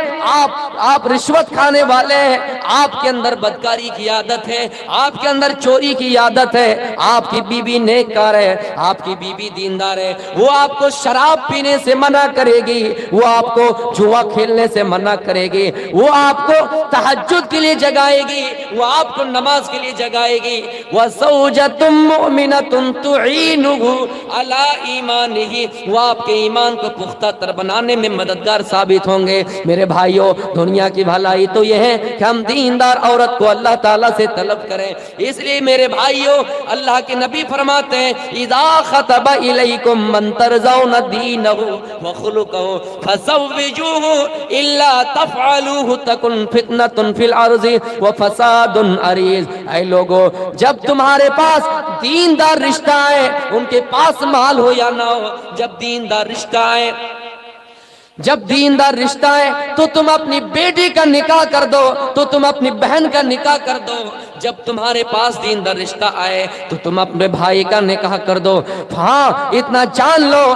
آپ رشوت کھانے والے ہیں، آپ کے اندر بدکاری کی عادت ہے، آپ کے اندر چوری کی عادت ہے، آپ کی بیوی نیک کار ہے، آپ کی بیوی دیندار ہے، وہ آپ کو شراب پینے سے منع کرے گی، وہ آپ کو جوا کھیلنے سے منع کرے گی، وہ آپ کو تہجد کے لیے جگائے گی، وہ آپ کو نماز کے لیے جگائے گی۔ وَزَوْجَةٌ مُؤْمِنَةٌ تُعِينُهُ عَلَىٰ ایمانہ، وہ آپ کے ایمان کو پختہ تر بنانے میں مددگار ثابت ہوں گے۔ میرے بھائیوں دنیا کی بھلائی تو یہ ہے کہ ہم دیندار عورت کو اللہ تعالیٰ سے طلب کریں۔ اس لیے میرے بھائیوں اللہ کے نبی فرماتے ہیں اذا خطب الیکم من ترضون دینہ وخلقہ فزوجوہ الا تفعلوہ تکن فتنۃ فی الارض وفساد عریض۔ اے لوگو، جب تمہارے پاس دیندار رشتہ ہے، ان کے پاس مال ہو یا نہ ہو، جب دیندار رشتہ ہے، جب دیندار رشتہ ہے تو تم اپنی بیٹی کا نکاح کر دو، تو تم اپنی بہن کا نکاح کر دو۔ جب تمہارے پاس دیندار رشتہ آئے تو تم اپنے بھائی کا نکاح کر دو۔ ہاں، اتنا جان لو،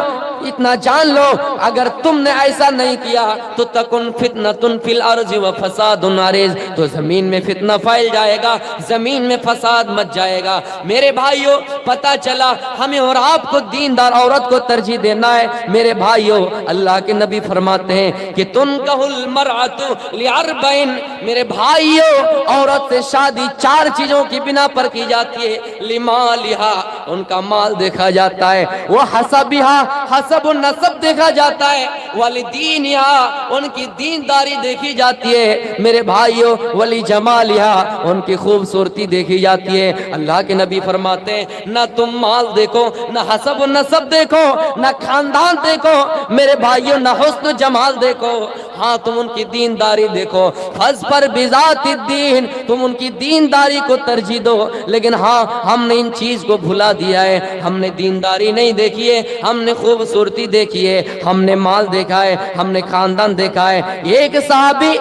اتنا جان لو، اگر تم نے ایسا نہیں کیا تو تکن فتنۃ فی الارض وفساد عریض، تو زمین میں فتنہ پھیل جائے گا، زمین میں فساد مچ جائے گا۔ میرے بھائیوں، پتہ چلا ہمیں اور آپ کو دیندار عورت کو ترجیح دینا ہے۔ میرے بھائیوں، اللہ کے نبی فرماتے ہیں کہ تنکح المرأۃ لاربع، میرے بھائیوں، عورت سے شادی 4 چیزوں کی بنا پر کی جاتی ہے۔ لمالہا، ان کا مال دیکھا جاتا ہے، وحسبہا، حسب النسب دیکھا جاتا ہے، ولدینہا، ان کی دینداری دیکھی جاتی ہے۔ میرے بھائیوں، ولجمالہا، ان کی خوبصورتی دیکھی جاتی ہے۔ اللہ کے نبی فرماتے ہیں نہ تم مال دیکھو، نہ حسب النسب دیکھو، نہ خاندان دیکھو، میرے بھائیوں نہ حسن و جمال دیکھو، ہاں تم ان کی دینداری دیکھو۔ فاظفر بذات الدین، تم ان کی دینداری کو ترجیح دو۔ لیکن ہاں، ہم نے ان چیز کو بھلا دیا ہے، ہم نے دینداری نہیں دیکھی ہے، ہم نے خوبصورتی دیکھی ہے، ہم نے مال دیکھا ہے، ہم نے خاندان دیکھا ہے۔ ایک صحابی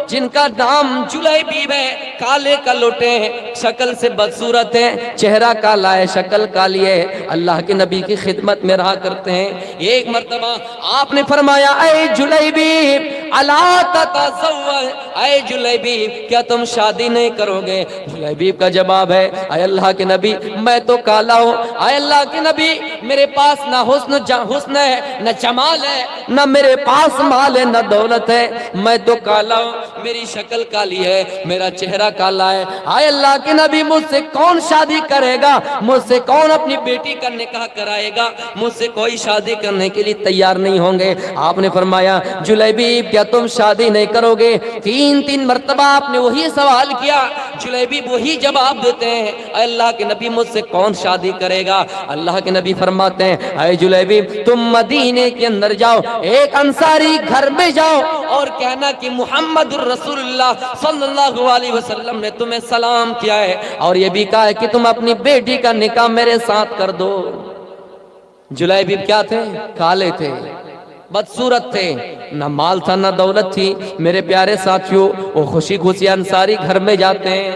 جن کا نام جلیبیب ہے، کالے کلوٹے ہیں، شکل سے بدصورت ہے، چہرہ کالا ہے، شکل کالی ہے، اللہ کے نبی کی خدمت میں رہا کرتے ہیں۔ ایک مرتبہ آپ نے فرمایا اے جلیبیب الا تتزوج، اے جلیبیب کیا تم شادی نہیں کرو گے؟ جلیبیب کا جواب ہے اے اللہ کے نبی میں تو کالا ہوں، اے اللہ کے نبی میرے پاس نہ حسن ہے، نہ جمال ہے، نہ میرے پاس مال ہے، نہ دولت ہے، میں تو کالا ہوں، میری شکل کالی ہے، میرا چہرہ کالا ہے۔ اے اللہ کے نبی مجھ سے کون شادی کرے گا؟ مجھ سے کون اپنی بیٹی کا نکاح کرائے گا؟ مجھ سے کوئی شادی کرنے کے لیے تیار نہیں ہوں گے۔ آپ نے فرمایا جلیبیب کیا تم شادی نہیں کرو گے؟ 3 مرتبہ آپ نے وہی سوال کیا، جلیبیب وہی جواب دیتے ہیں اے اللہ کے نبی مجھ سے کون شادی کرے گا؟ اللہ کے نبی فرماتے ہیں اے جلیبیب تم مدینے کے اندر جاؤ، ایک انصاری گھر میں جاؤ اور کہنا کہ محمد الرسول اللہ صلی اللہ علیہ وسلم نے تمہیں سلام کیا ہے اور یہ بھی کہا ہے کہ تم اپنی بیٹی کا نکاح میرے ساتھ کر دو۔ جلیبیب کیا تھے؟ کالے تھے، بدصورت تھے، نہ مال تھا نہ دولت تھی۔ میرے پیارے ساتھیوں، وہ خوشی خوشی انصاری گھر میں جاتے ہیں،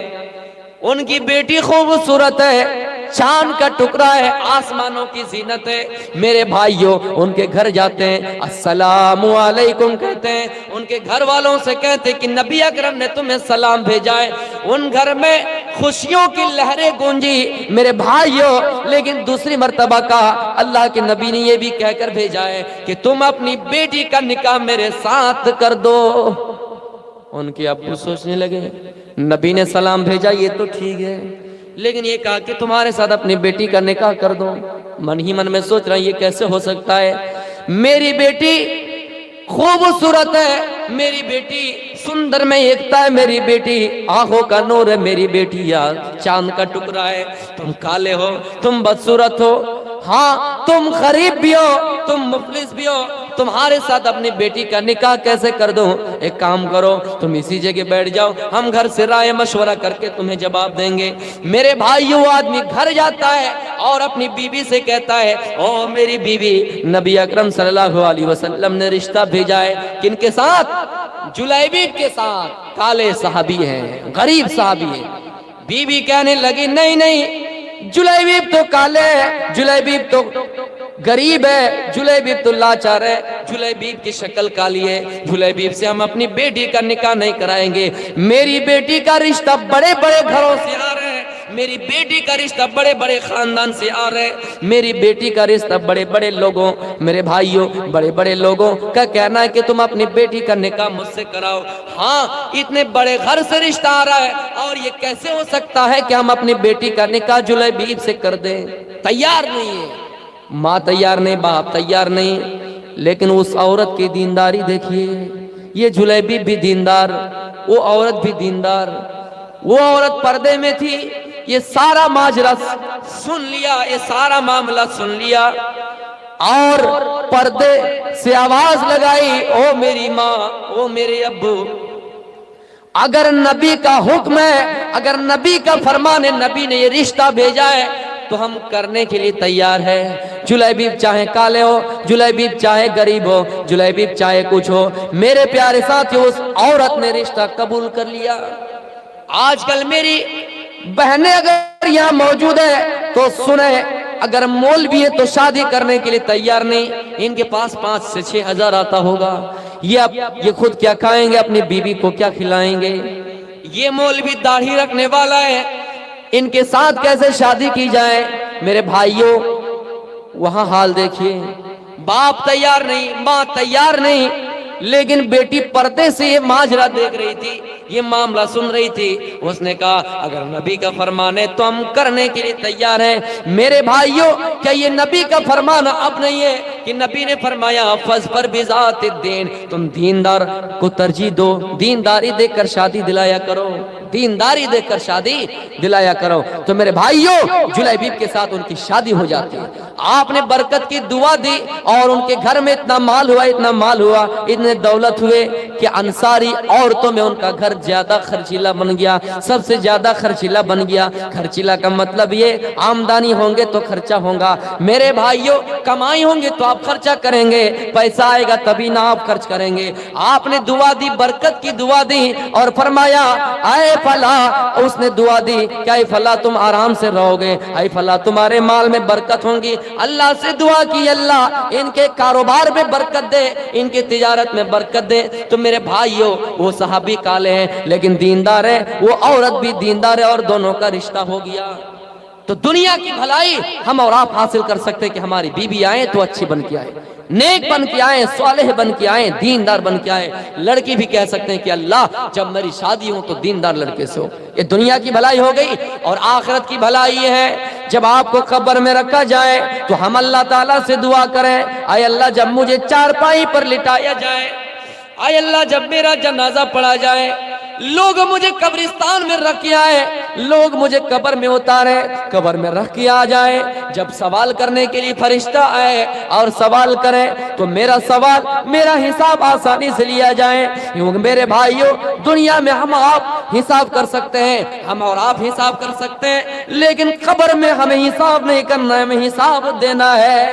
ان کی بیٹی خوبصورت ہے، چاند کا ٹکڑا ہے، آسمانوں کی زینت ہے۔ میرے بھائیوں ان کے گھر جاتے ہیں، السلام علیکم کہتے ہیں، ان کے گھر والوں سے کہتے ہیں کہ نبی اکرم نے تمہیں سلام بھیجا ہے۔ ان گھر میں خوشیوں کی لہریں گونجی میرے بھائیوں، لیکن دوسری مرتبہ کہا اللہ کے نبی نے یہ بھی کہہ کر بھیجا ہے کہ تم اپنی بیٹی کا نکاح میرے ساتھ کر دو۔ ان کے ابو سوچنے لگے نبی نے سلام بھیجا یہ تو ٹھیک ہے، لیکن یہ کہا کہ تمہارے ساتھ اپنی بیٹی کا نکاح کر دو۔ من ہی من میں سوچ رہا یہ کیسے ہو سکتا ہے؟ میری بیٹی خوبصورت ہے، میری بیٹی سندر میں ایکتا ہے، میری بیٹی آنکھوں کا نور ہے، میری بیٹی یا چاند کا ٹکڑا ہے، تم کالے ہو، تم بدصورت ہو، ہاں تم غریب بھی ہو، تم مفلس بھی ہو، تمہارے ساتھ اپنی بیٹی کا نکاح کیسے کر دوں؟ ایک کام کرو تم اسی جگہ بیٹھ جاؤ، ہم گھر سے رائے مشورہ کر کے تمہیں جواب دیں گے۔ میرے بھائیو آدمی گھر جاتا ہے اور اپنی بیوی سے کہتا ہے او میری بیوی نبی اکرم صلی اللہ علیہ وسلم نے رشتہ بھیجا ہے، کن کے ساتھ؟ جلیبیب کے ساتھ، کالے صحابی ہیں، غریب صحابی ہیں۔ بیوی کہنے لگی نہیں نہیں جلیبیب تو کالے ہے، جلیبیب تو غریب ہے، جلیبیب تو لاچار ہے، جلیبیب کی شکل کالی ہے، جلیبیب سے ہم اپنی بیٹی کا نکاح نہیں کرائیں گے۔ میری بیٹی کا رشتہ بڑے بڑے گھروں سے آ رہا ہے، میری بیٹی کا رشتہ بڑے بڑے خاندان سے آ رہا ہے، میری بیٹی کا رشتہ بڑے بڑے لوگوں، میرے بھائیوں بڑے بڑے لوگوں کا کہنا ہے کہ تم اپنی بیٹی کا نکاح مجھ سے کراؤ۔ ہاں اتنے بڑے گھر سے رشتہ آ رہا ہے اور یہ کیسے ہو سکتا ہے کہ ہم اپنی بیٹی کا نکاح جلیبیب سے کر دیں؟ تیار نہیں ہے، ماں تیار نہیں، باپ تیار نہیں، لیکن اس عورت کی دینداری دیکھیے، یہ جلیبیب بھی دیندار، وہ عورت بھی دیندار، وہ عورت پردے میں تھی، یہ سارا ماجرا سن لیا، یہ سارا معاملہ سن لیا اور پردے سے آواز لگائی، او میری ماں، او میرے ابو، اگر نبی کا حکم ہے، اگر نبی کا فرمان ہے، نبی نے یہ رشتہ بھیجا ہے تو ہم کرنے کے لیے تیار ہے۔ جلیبیب چاہے کالے ہو، جلیبیب چاہے غریب ہو، جلیبیب چاہے کچھ ہو، میرے پیارے ساتھیو اس عورت نے رشتہ قبول کر لیا۔ آج کل میری بہنیں اگر یہاں موجود ہے تو سنیں، اگر مولوی ہے تو شادی کرنے کے لیے تیار نہیں، ان کے پاس 5 سے 6 ہزار آتا ہوگا، یہ خود کیا کھائیں گے، اپنی بیوی کو کیا کھلائیں گے؟ یہ مولوی داڑھی رکھنے والا ہے، ان کے ساتھ کیسے شادی کی جائے؟ میرے بھائیوں وہاں حال دیکھیے، باپ تیار نہیں، ماں تیار نہیں، لیکن بیٹی پردے سے یہ ماجرا دیکھ رہی تھی، یہ معاملہ سن رہی تھی۔ اس نے کہا اگر نبی کا فرمان ہے تو ہم کرنے کے لیے تیار ہیں۔ میرے بھائیوں کیا یہ نبی کا فرمان اب نہیں ہے کہ نبی نے فرمایا فَاظْفَرْ بِذَاتِ الدِّينِ، تم دیندار کو ترجیح دو، دینداری دیکھ کر شادی دلایا کرو، دینداری دیکھ کر شادی دلایا کرو۔ تو میرے بھائیوں جلیبیب کے ساتھ ان کی شادی ہو جاتی ہے، آپ نے برکت کی دعا دی اور ان کے گھر میں اتنا مال ہوا، اتنا مال ہوا، اتنے دولت ہوئے کہ انصاری عورتوں میں ان کا گھر زیادہ خرچیلا بن گیا، سب سے زیادہ خرچیلا بن گیا۔ خرچیلا کا مطلب یہ آمدنی ہوں گے تو خرچہ ہوگا۔ میرے بھائیوں کمائی ہوں گے تو آپ خرچہ کریں گے، پیسہ آئے گا تبھی نہ آپ خرچ کریں گے۔ آپ نے دعا دی، برکت کی دعا دی اور فرمایا اے فلاں، اس نے دعا دی کہ اے فلاں تم آرام سے رہو گے، اے فلاں تمہارے مال میں برکت ہوں گی۔ اللہ سے دعا کی اللہ ان کے کاروبار میں برکت دے، ان کی تجارت میں برکت دے۔ تو میرے بھائیوں وہ صحابی کالے ہیں لیکن دیندار ہے، وہ عورت بھی دیندار ہے اور دونوں کا رشتہ ہو گیا۔ تو دنیا کی بھلائی ہم اور آپ حاصل کر سکتے کہ ہماری بیوی آئیں تو اچھی بن کے آئیں، نیک بن کے آئیں، صالح بن کے آئیں، دیندار بن کے آئیں۔ لڑکی بھی کہہ سکتے ہیں کہ اللہ جب میری شادی ہو تو دیندار لڑکے سے ہو۔ یہ دنیا کی بھلائی ہو گئی، اور آخرت کی بھلائی یہ ہے جب آپ کو قبر میں رکھا جائے تو ہم اللہ تعالیٰ سے دعا کریں اے اللہ جب مجھے چارپائی پر لٹایا جائے، اے اللہ جب میرا جنازہ پڑھا جائے، لوگ مجھے قبرستان میں رکھ کے آئے، لوگ مجھے قبر میں اتارے، قبر میں رکھ کے آ جائے، جب سوال کرنے کے لیے فرشتہ آئے اور سوال کریں تو میرا سوال، میرا حساب آسانی سے لیا جائے۔ کیونکہ میرے بھائیوں دنیا میں ہم آپ حساب کر سکتے ہیں، ہم اور آپ حساب کر سکتے ہیں، لیکن قبر میں ہمیں حساب نہیں کرنا ہے، ہمیں حساب دینا ہے۔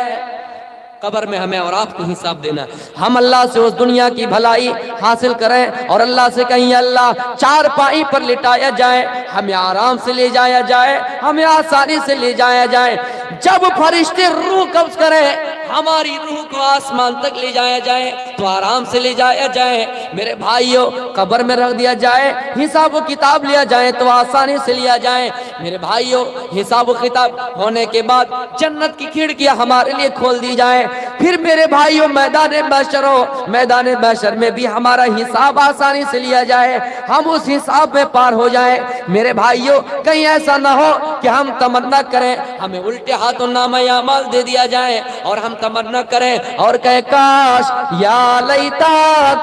قبر میں ہمیں اور آپ کو حساب دینا ہے۔ ہم اللہ سے اس دنیا کی بھلائی حاصل کریں اور اللہ سے کہیں اللہ چارپائی پر لٹایا جائے، ہمیں آرام سے لے جایا جائے، ہمیں آسانی سے لے جایا جائے۔ جب فرشتے روح قبض کریں ہماری روح کو آسمان تک لے جایا جائے تو آرام سے لے جایا جائے۔ میرے بھائیوں قبر میں رکھ دیا جائے، حساب و کتاب لیا جائے تو آسانی سے لیا جائے۔ میرے بھائیوں حساب و کتاب ہونے کے بعد جنت کی کھڑکیاں ہمارے لیے کھول دی جائیں، پھر میرے بھائیوں میدان محشر ہو، میدان محشر میں بھی ہمارا حساب آسانی سے لیا جائے، ہم اس حساب میں پار ہو جائیں۔ میرے بھائیوں کہیں ایسا نہ ہو کہ ہم تمنا کریں ہمیں الٹے ہاتھوں نامہ اعمال دے دیا جائے اور ہم تمنا کریں اور کہے کاش یا لیتا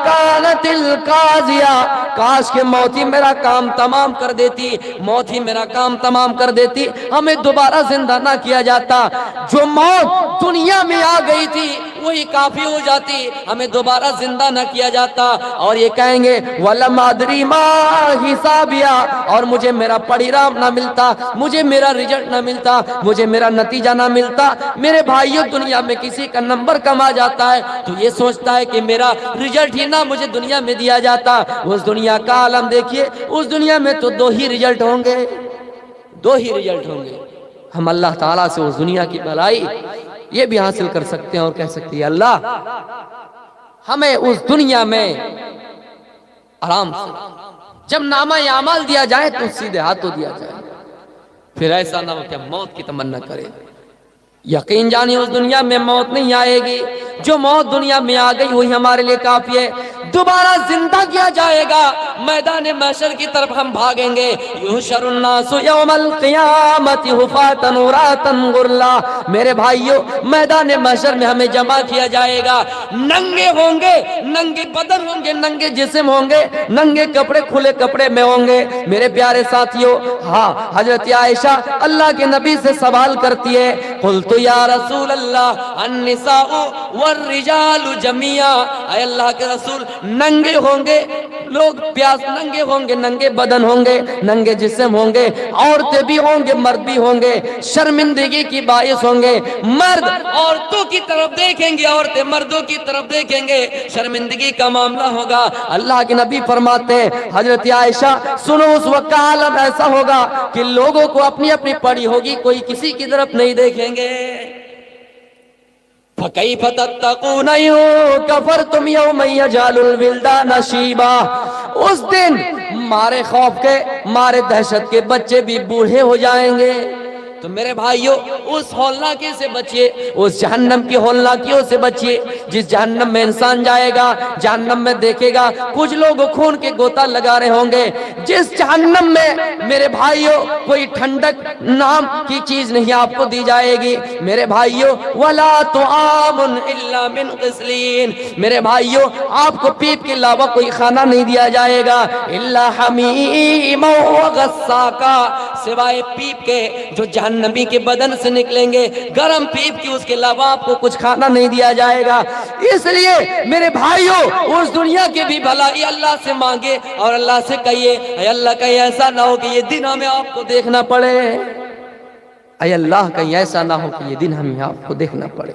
کانت القاضیہ، کاش کہ موت ہی میرا کام تمام کر دیتی، موت ہی میرا کام تمام کر دیتی، ہمیں دوبارہ زندہ نہ کیا جاتا۔ جو موت دنیا میں آ گئی تھی وہی کافی ہو جاتی، ہمیں دوبارہ زندہ نہ کیا جاتا۔ اور یہ کہیں گے وَلَمْ أَدْرِ مَا حِسَابِيَا، اور مجھے میرا پڑھیرام نہ ملتا، مجھے میرا رزلٹ نہ ملتا، مجھے میرا نتیجہ نہ ملتا۔ میرے بھائیوں دنیا میں کسی کا نمبر کم آ جاتا ہے تو یہ سوچتا ہے کہ میرا رزلٹ ہی نہ مجھے دنیا میں دیا جاتا۔ اس دنیا کا عالم دیکھیے، اس دنیا میں تو 2 ہی رزلٹ ہوں گے، 2 ہی رزلٹ ہوں گے۔ ہم اللہ تعالیٰ سے اس دنیا کی بھلائی یہ بھی حاصل کر سکتے ہیں اور کہہ سکتے ہیں اللہ ہمیں اس دنیا میں آرام سے جب نامہ اعمال دیا جائے تو سیدھے ہاتھوں دیا جائے، پھر ایسا نہ ہو کہ موت کی تمنا کرے۔ یقین جانی اس دنیا میں موت نہیں آئے گی، جو موت دنیا میں آ گئی وہی ہمارے لیے کافی ہے۔ دوبارہ زندہ کیا جائے گا، میدان محشر کی طرف ہم بھاگیں گے۔ یحشر الناس یوم القیامت حفاۃ عراۃ غرلا، میرے بھائیو میدان محشر میں ہمیں جمع کیا جائے گا، ننگے ہوں گے، ننگے بدن ہوں گے، ننگے جسم ہوں گے، ننگے کپڑے کھلے کپڑے میں ہوں گے۔ میرے پیارے ساتھیو، ہاں حضرت عائشہ اللہ کے نبی سے سوال کرتی ہے، قلت یا رسول اللہ النساء والرجال جميعا، اے اللہ کے رسول ننگے ہوں گے لوگ، پیاس ننگے ہوں گے، ننگے بدن ہوں گے، ننگے جسم ہوں گے، عورتیں بھی ہوں گے، مرد بھی ہوں گے، شرمندگی کی باعث ہوں گے، مرد عورتوں کی طرف دیکھیں گے، عورتیں مردوں کی طرف دیکھیں گے، شرمندگی کا معاملہ ہوگا۔ اللہ کے نبی فرماتے ہیں حضرت عائشہ سنو، اس وقت کا عالم ایسا ہوگا کہ لوگوں کو اپنی اپنی پڑی ہوگی، کوئی کسی کی طرف نہیں دیکھیں گے۔ فَكَيْفَ تَتَّقُونَ إِن كَفَرْتُمْ يَوْمًا يَجْعَلُ الْوِلْدَانَ شِيبًا، اس دن مارے خوف کے، مارے دہشت کے بچے بھی بوڑھے ہو جائیں گے۔ تو میرے بھائیو اس ہولناکی سے بچئے، اس جہنم کی ہولناکیوں سے بچئے، جس جہنم میں انسان جائے گا، جہنم میں دیکھے گا کچھ لوگ خون کے غوطہ لگا رہے ہوں گے، جس جہنم میں میرے بھائیو کوئی ٹھنڈک نام کی چیز نہیں آپ کو دی جائے گی۔ میرے بھائیو وَلَا طُعَامٌ إِلَّا مِنْ غِسْلِينَ، میرے بھائیو آپ کو پیپ کے علاوہ کوئی کھانا نہیں دیا جائے گا، إِلَّا حَمِيمًا وَغَسَّاقًا، سوائے پیپ کے جو جہنمی کے بدن سے نکلیں گے، گرم پیپ کی، اس کے علاوہ آپ کو کچھ کھانا نہیں دیا جائے گا۔ اس لیے میرے بھائیو اس دنیا کی بھی بھلائی اللہ سے مانگے اور اللہ سے کہیے اے اللہ کہیں ایسا نہ ہو کہ یہ دن ہمیں آپ کو دیکھنا پڑے، اے اللہ کہیں ایسا نہ ہو کہ یہ دن ہمیں آپ کو دیکھنا پڑے۔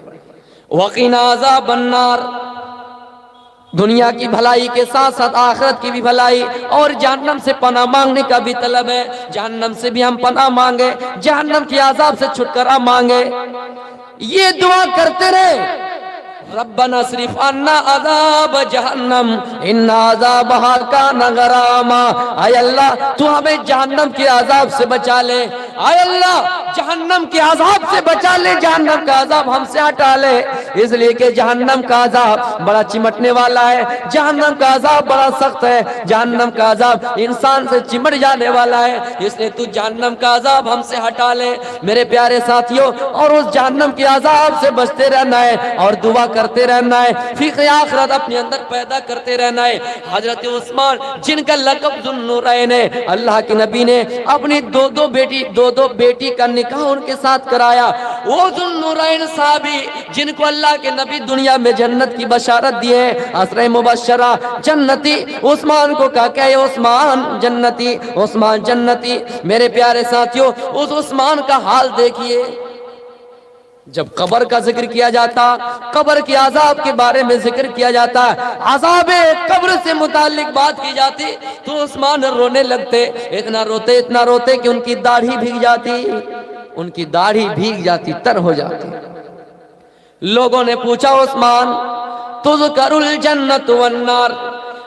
وَقِنَا عَذَابَ النَّارِ، دنیا کی بھلائی کے ساتھ ساتھ آخرت کی بھی بھلائی، اور جہنم سے پناہ مانگنے کا بھی طلب ہے، جہنم سے بھی ہم پناہ مانگے، جہنم کے عذاب سے چھٹکارا مانگے، یہ دعا کرتے رہے، ربنا اصرف عنا عذاب جہنم ان عذابها کان غراما، اے اللہ تو ہمیں جہنم کے عذاب سے بچا لے، اے اللہ جہنم کے عذاب سے بچا لے، جہنم کا عذاب ہم سے ہٹا لے، اس لیے کہ جہنم کا عذاب بڑا چمٹنے والا ہے، جہنم کا عذاب بڑا سخت ہے، جہنم کا عذاب انسان سے چمٹ جانے والا ہے، اس لیے تو جہنم کا عذاب ہم سے ہٹا لے۔ میرے پیارے ساتھیوں، اور اس جہنم کے عذاب سے بچتے رہنا ہے اور دعا کرتے رہنا ہے، فقہ آخرت اپنے اندر پیدا کرتے رہنا ہے۔ حضرت عثمان جن کا لقب ذو النورین ہے، اللہ کے نبی نے اپنی دو دو بیٹی کا نکاح ان کے ساتھ کرایا، وہ ذو النورین صحابی جن کو اللہ کے نبی دنیا میں جنت کی بشارت دی ہے، عشرہ مبشرہ جنتی، عثمان کو کہا کہ اے عثمان جنتی، عثمان جنتی۔ میرے پیارے ساتھیوں اس عثمان کا حال دیکھیے، جب قبر کا ذکر کیا جاتا، قبر کے عذاب کے بارے میں ذکر کیا جاتا، عذاب قبر سے متعلق بات کی جاتی تو عثمان رونے لگتے، اتنا روتے کہ ان کی داڑھی بھیگ جاتی، ان کی داڑھی بھیگ جاتی، تر ہو جاتی۔ لوگوں نے پوچھا عثمان تذکر الجنت والنار،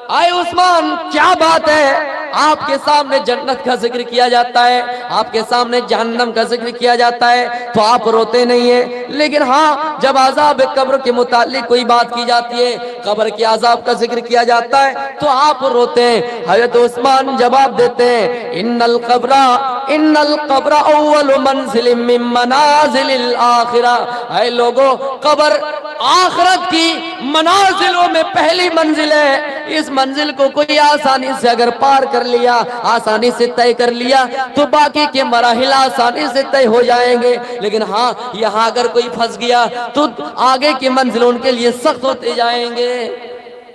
آئے عثمان کیا بات ہے، آپ کے سامنے جنت کا ذکر کیا جاتا ہے، آپ کے سامنے جہنم کا ذکر کیا جاتا ہے تو آپ روتے نہیں ہیں، لیکن ہاں جب عذاب قبر کے متعلق کوئی بات کی جاتی ہے، قبر کے عذاب کا ذکر کیا جاتا ہے تو آپ روتے ہیں۔ حضرت عثمان جواب دیتے ہیں ان القبر اول منزل من منازل الاخرہ، اے لوگو قبر آخرت کی منازلوں میں پہلی منزل ہے، اس منزل کو کوئی آسانی سے اگر پار کر لیا، آسانی سے طے کر لیا تو باقی کے مراحل آسانی سے طے ہو جائیں گے، لیکن ہاں یہاں اگر کوئی پھنس گیا تو آگے کی منزل ان کے لیے سخت ہوتے جائیں گے۔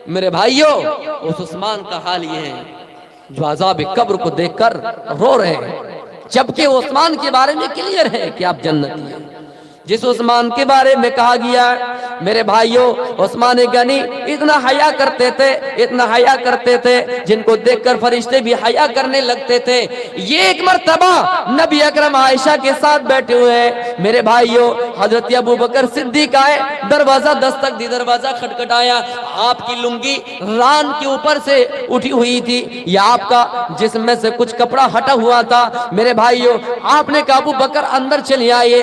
میرے بھائیوں اس عثمان کا حال یہ ہے جو عذاب قبر کو دیکھ کر رو رہے ہیں، جبکہ عثمان کے بارے میں کلیئر ہے کہ آپ جنتی ہیں۔ جس عثمان کے بارے میں کہا گیا ہے میرے بھائیوں، عثمان غنی اتنا حیا کرتے تھے جن کو دیکھ کر فرشتے بھی حیا کرنے لگتے تھے۔ یہ ایک مرتبہ نبی اکرم عائشہ کے ساتھ بیٹھے ہوئے ہیں میرے بھائیوں، حضرت ابو بکر صدیق آئے، دروازہ دستک دی، دروازہ کھٹکھٹایا، آپ کی لنگی ران کے اوپر سے اٹھی ہوئی تھی یا آپ کا جسم میں سے کچھ کپڑا ہٹا ہوا تھا۔ میرے بھائیوں آپ نے کہا ابو بکر اندر چلے آئیے،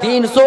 300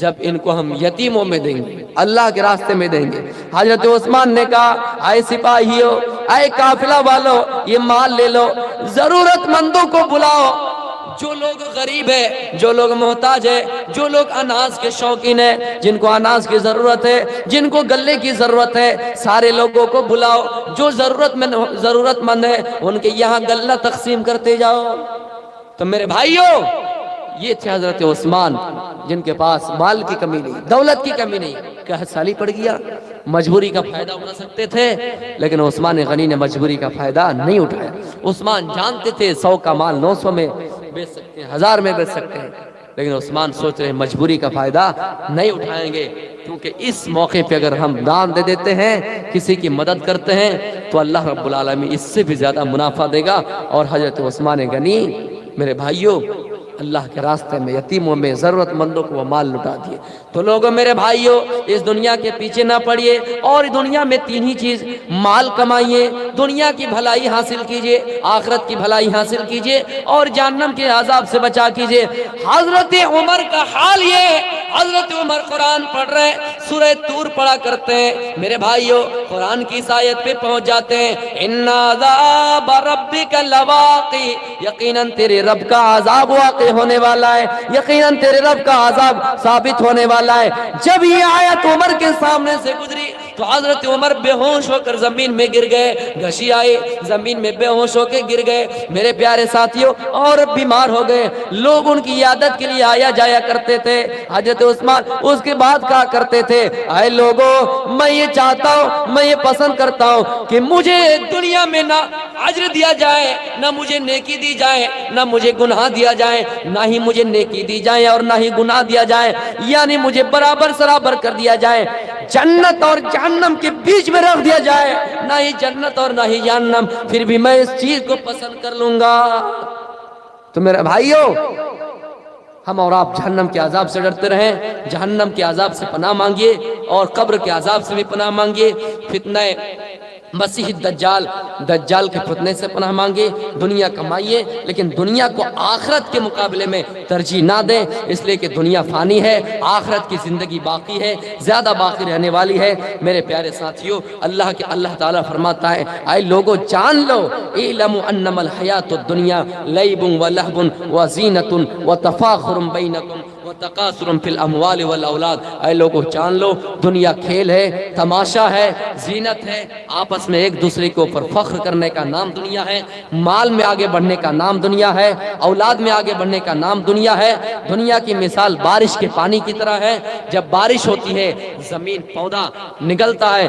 جب ان کو ہم یتیموں میں دیں گے، اللہ کے راستے میں دیں گے۔ حضرت عثمان نے کہا اے سپاہیوں، اے قافلہ والو، یہ مال لے لو، ضرورت مندوں کو بلاؤ، جو لوگ غریب ہے، جو لوگ محتاج ہے، جو لوگ اناج کے شوقین ہیں، جن کو اناج کی ضرورت ہے، جن کو گلے کی ضرورت ہے، سارے لوگوں کو بلاؤ، جو ضرورت مند ہے ان کے یہاں گلہ تقسیم کرتے جاؤ۔ تو میرے بھائیوں، یہ تھے حضرت عثمان، جن کے پاس مال کی کمی نہیں، دولت کی کمی نہیں۔ کیا سالی پڑ گیا، مجبوری کا فائدہ اٹھا سکتے تھے، لیکن عثمان غنی نے مجبوری کا فائدہ نہیں اٹھایا۔ عثمان جانتے تھے 100 کا مال 900 میں بیچ سکتے ہیں، 1000 میں بیچ سکتے ہیں، لیکن عثمان سوچ رہے ہیں مجبوری کا فائدہ نہیں اٹھائیں گے، کیونکہ اس موقع پہ اگر ہم دان دے دیتے ہیں، کسی کی مدد کرتے ہیں، تو اللہ رب العالمین اس سے بھی زیادہ منافع دے گا۔ اور حضرت عثمان غنی میرے بھائیوں اللہ کے راستے میں یتیموں میں ضرورت مندوں کو وہ مال لٹا دیے۔ تو لوگوں میرے بھائیوں، اس دنیا کے پیچھے نہ پڑیے، اور دنیا میں 3 ہی چیز، مال کمائیے، دنیا کی بھلائی حاصل کیجئے، آخرت کی بھلائی حاصل کیجئے، اور جہنم کے عذاب سے بچا کیجئے۔ حضرت عمر کا حال یہ، حضرت عمر قرآن پڑھ رہے ہیں، سورہ طور پڑھا کرتے ہیں، میرے بھائیوں قرآن کی اس آیت پہ پہنچ جاتے ہیں، ان عذاب ربک لواقع، یقیناً تیرے رب کا عذاب واقع ہونے والا ہے، یقیناً تیرے رب کا عذاب ثابت ہونے والا ہے۔ جب یہ آیت عمر کے سامنے سے گزری تو حضرت عمر بے ہوش ہو کر زمین میں گر گئے، گھسی آئے، زمین میں بے ہوش ہو کے گر گئے۔ میرے پیارے ساتھیوں، اور بیمار ہو گئے، لوگ ان کی عیادت کے لیے آیا جایا کرتے تھے۔ حضرت عثمان اس کے بعد کہا کرتے تھے، اے لوگوں، میں یہ چاہتا ہوں، میں یہ پسند کرتا ہوں کہ مجھے دنیا میں نہ اجر دیا جائے، نہ مجھے نیکی دی جائے، نہ مجھے گناہ دیا جائے، نہ ہی مجھے نیکی دی جائے اور نہ ہی گناہ دیا جائے، یعنی مجھے برابر سرابر کر دیا جائے، جنت اور جہنم کے بیچ میں رکھ دیا جائے، نہ ہی جنت اور نہ ہی جہنم، پھر بھی میں اس چیز کو پسند کر لوں گا۔ تو میرے بھائیوں، ہم اور آپ جہنم کے عذاب سے ڈرتے رہیں، جہنم کے عذاب سے پناہ مانگیے، اور قبر کے عذاب سے بھی پناہ مانگیے، فتنہ مسیح دجال کے فتنے سے پناہ مانگے، دنیا کمائیے، لیکن دنیا کو آخرت کے مقابلے میں ترجیح نہ دیں، اس لیے کہ دنیا فانی ہے، آخرت کی زندگی باقی ہے، زیادہ باقی رہنے والی ہے۔ میرے پیارے ساتھیوں، اللہ تعالیٰ فرماتا ہے، اے لوگوں جان لو، اعلموا انما الحیات الدنیا لعب ولہو وزینۃ وتفاخر بینکم وتکاثر فی الاموال والاولاد۔ اے لوگوں جان لو، دنیا کھیل ہے، تماشا ہے، زینت ہے، آپس میں ایک دوسرے کے اوپر فخر کرنے کا نام دنیا ہے، مال میں آگے بڑھنے کا نام دنیا ہے، اولاد میں آگے بڑھنے کا نام دنیا ہے۔ دنیا کی مثال بارش کے پانی کی طرح ہے، جب بارش ہوتی ہے زمین پودا نکلتا ہے،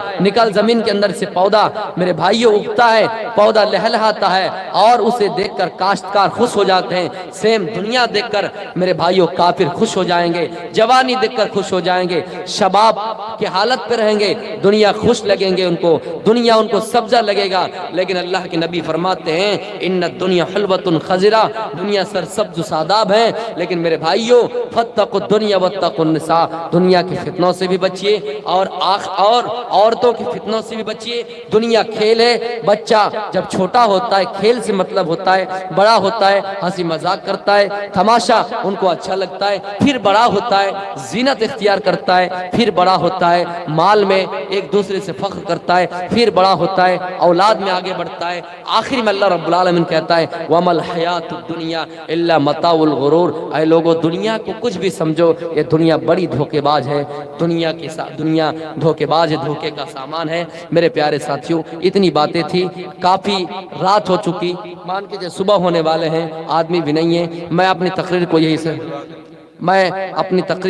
زمین کے اندر سے پودا میرے بھائیوں اگتا ہے، پودا لہلہاتا ہے، اور اسے دیکھ کر کاشتکار خوش ہو جاتے ہیں۔ سیم دنیا دیکھ کر میرے بھائیوں کافر خوش ہو جائیں گے، جوانی دیکھ کر خوش ہو جائیں گے، شباب کی حالت پہ رہیں گے، دنیا خوش لگیں گے ان کو، دنیا ان کو سبزہ لگے گا۔ لیکن اللہ کے نبی فرماتے ہیں، ان الدنیا حلوۃ خضرہ، دنیا سرسبز و شاداب ہے، لیکن میرے بھائیوں فاتقوا الدنیا واتقوا النساء، دنیا کے فتنوں سے بھی بچیے، اور عورتوں کے فتنوں سے بھی بچیے۔ دنیا کھیل ہے، بچہ جب چھوٹا ہوتا ہے کھیل سے مطلب ہوتا ہے، بڑا ہوتا ہے ہنسی مذاق کرتا ہے، تماشا ان کو اچھا لگتا ہے، پھر بڑا ہوتا ہے زینت اختیار کرتا ہے، پھر بڑا ہوتا ہے مال میں ایک دوسرے سے فخر کرتا ہے، پھر بڑا ہوتا ہے اولاد میں آگے بڑھتا ہے۔ آخر میں اللہ رب العالمین کہتا ہے وَمَا الْحَيَاةُ الدُّنْيَا إِلَّا مَتَاعُ الْغُرُورِ، اے لوگوں دنیا کو کچھ بھی سمجھو، یہ دنیا بڑی دھوکے باز ہے، دنیا دھوکے باز ہے، دھوکے کا سامان ہے۔ میرے پیارے ساتھیوں، اتنی باتیں تھی، کافی رات ہو چکی، مان کے جو صبح ہونے والے ہیں، آدمی بھی نہیں ہے۔ میں اپنی تقریر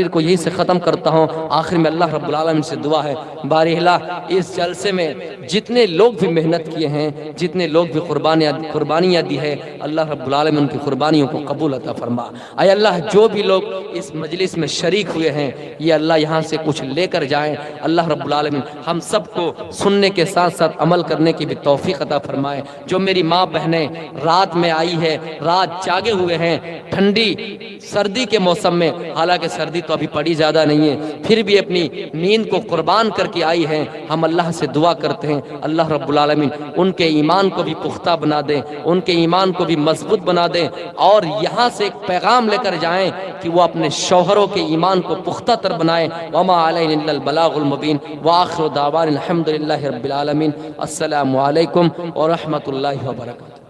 کو یہی سے ختم کرتا ہوں۔ آخر میں اللہ رب العالمین سے دعا ہے، باری الہ اس جلسے میں جتنے لوگ بھی محنت کیے ہیں، جتنے لوگ بھی قربانیاں دی ہے، اللہ رب العالمین ان کی قربانیوں کو قبول عطا فرما۔ اے اللہ، جو بھی لوگ اس مجلس میں شریک ہوئے ہیں، یہ اللہ یہاں سے کچھ لے کر جائیں۔ اللہ رب العالمین ہم سب کو سننے کے ساتھ ساتھ عمل کرنے کی بھی توفیق عطا فرمائے۔ جو میری ماں بہنیں رات میں آئی ہے، رات جاگے ہوئے ہیں، ٹھنڈی سردی کے موسم میں، حالانکہ سردی تو ابھی پڑی زیادہ نہیں ہے، پھر بھی اپنی نیند کو قربان کر کے آئی ہیں۔ ہم اللہ سے دعا کرتے ہیں اللہ رب العالمین ان کے ایمان کو بھی پختہ بنا دیں، ان کے ایمان کو بھی مضبوط بنا دیں، اور یہاں سے ایک پیغام لے کر جائیں کہ وہ اپنے شوہروں کے ایمان کو پختہ تر بنائیں۔ وما علینا الا البلاغ المبین، وآخر دعوانا الحمد للہ رب العالمین۔ السلام علیکم ورحمۃ اللہ وبرکاتہ۔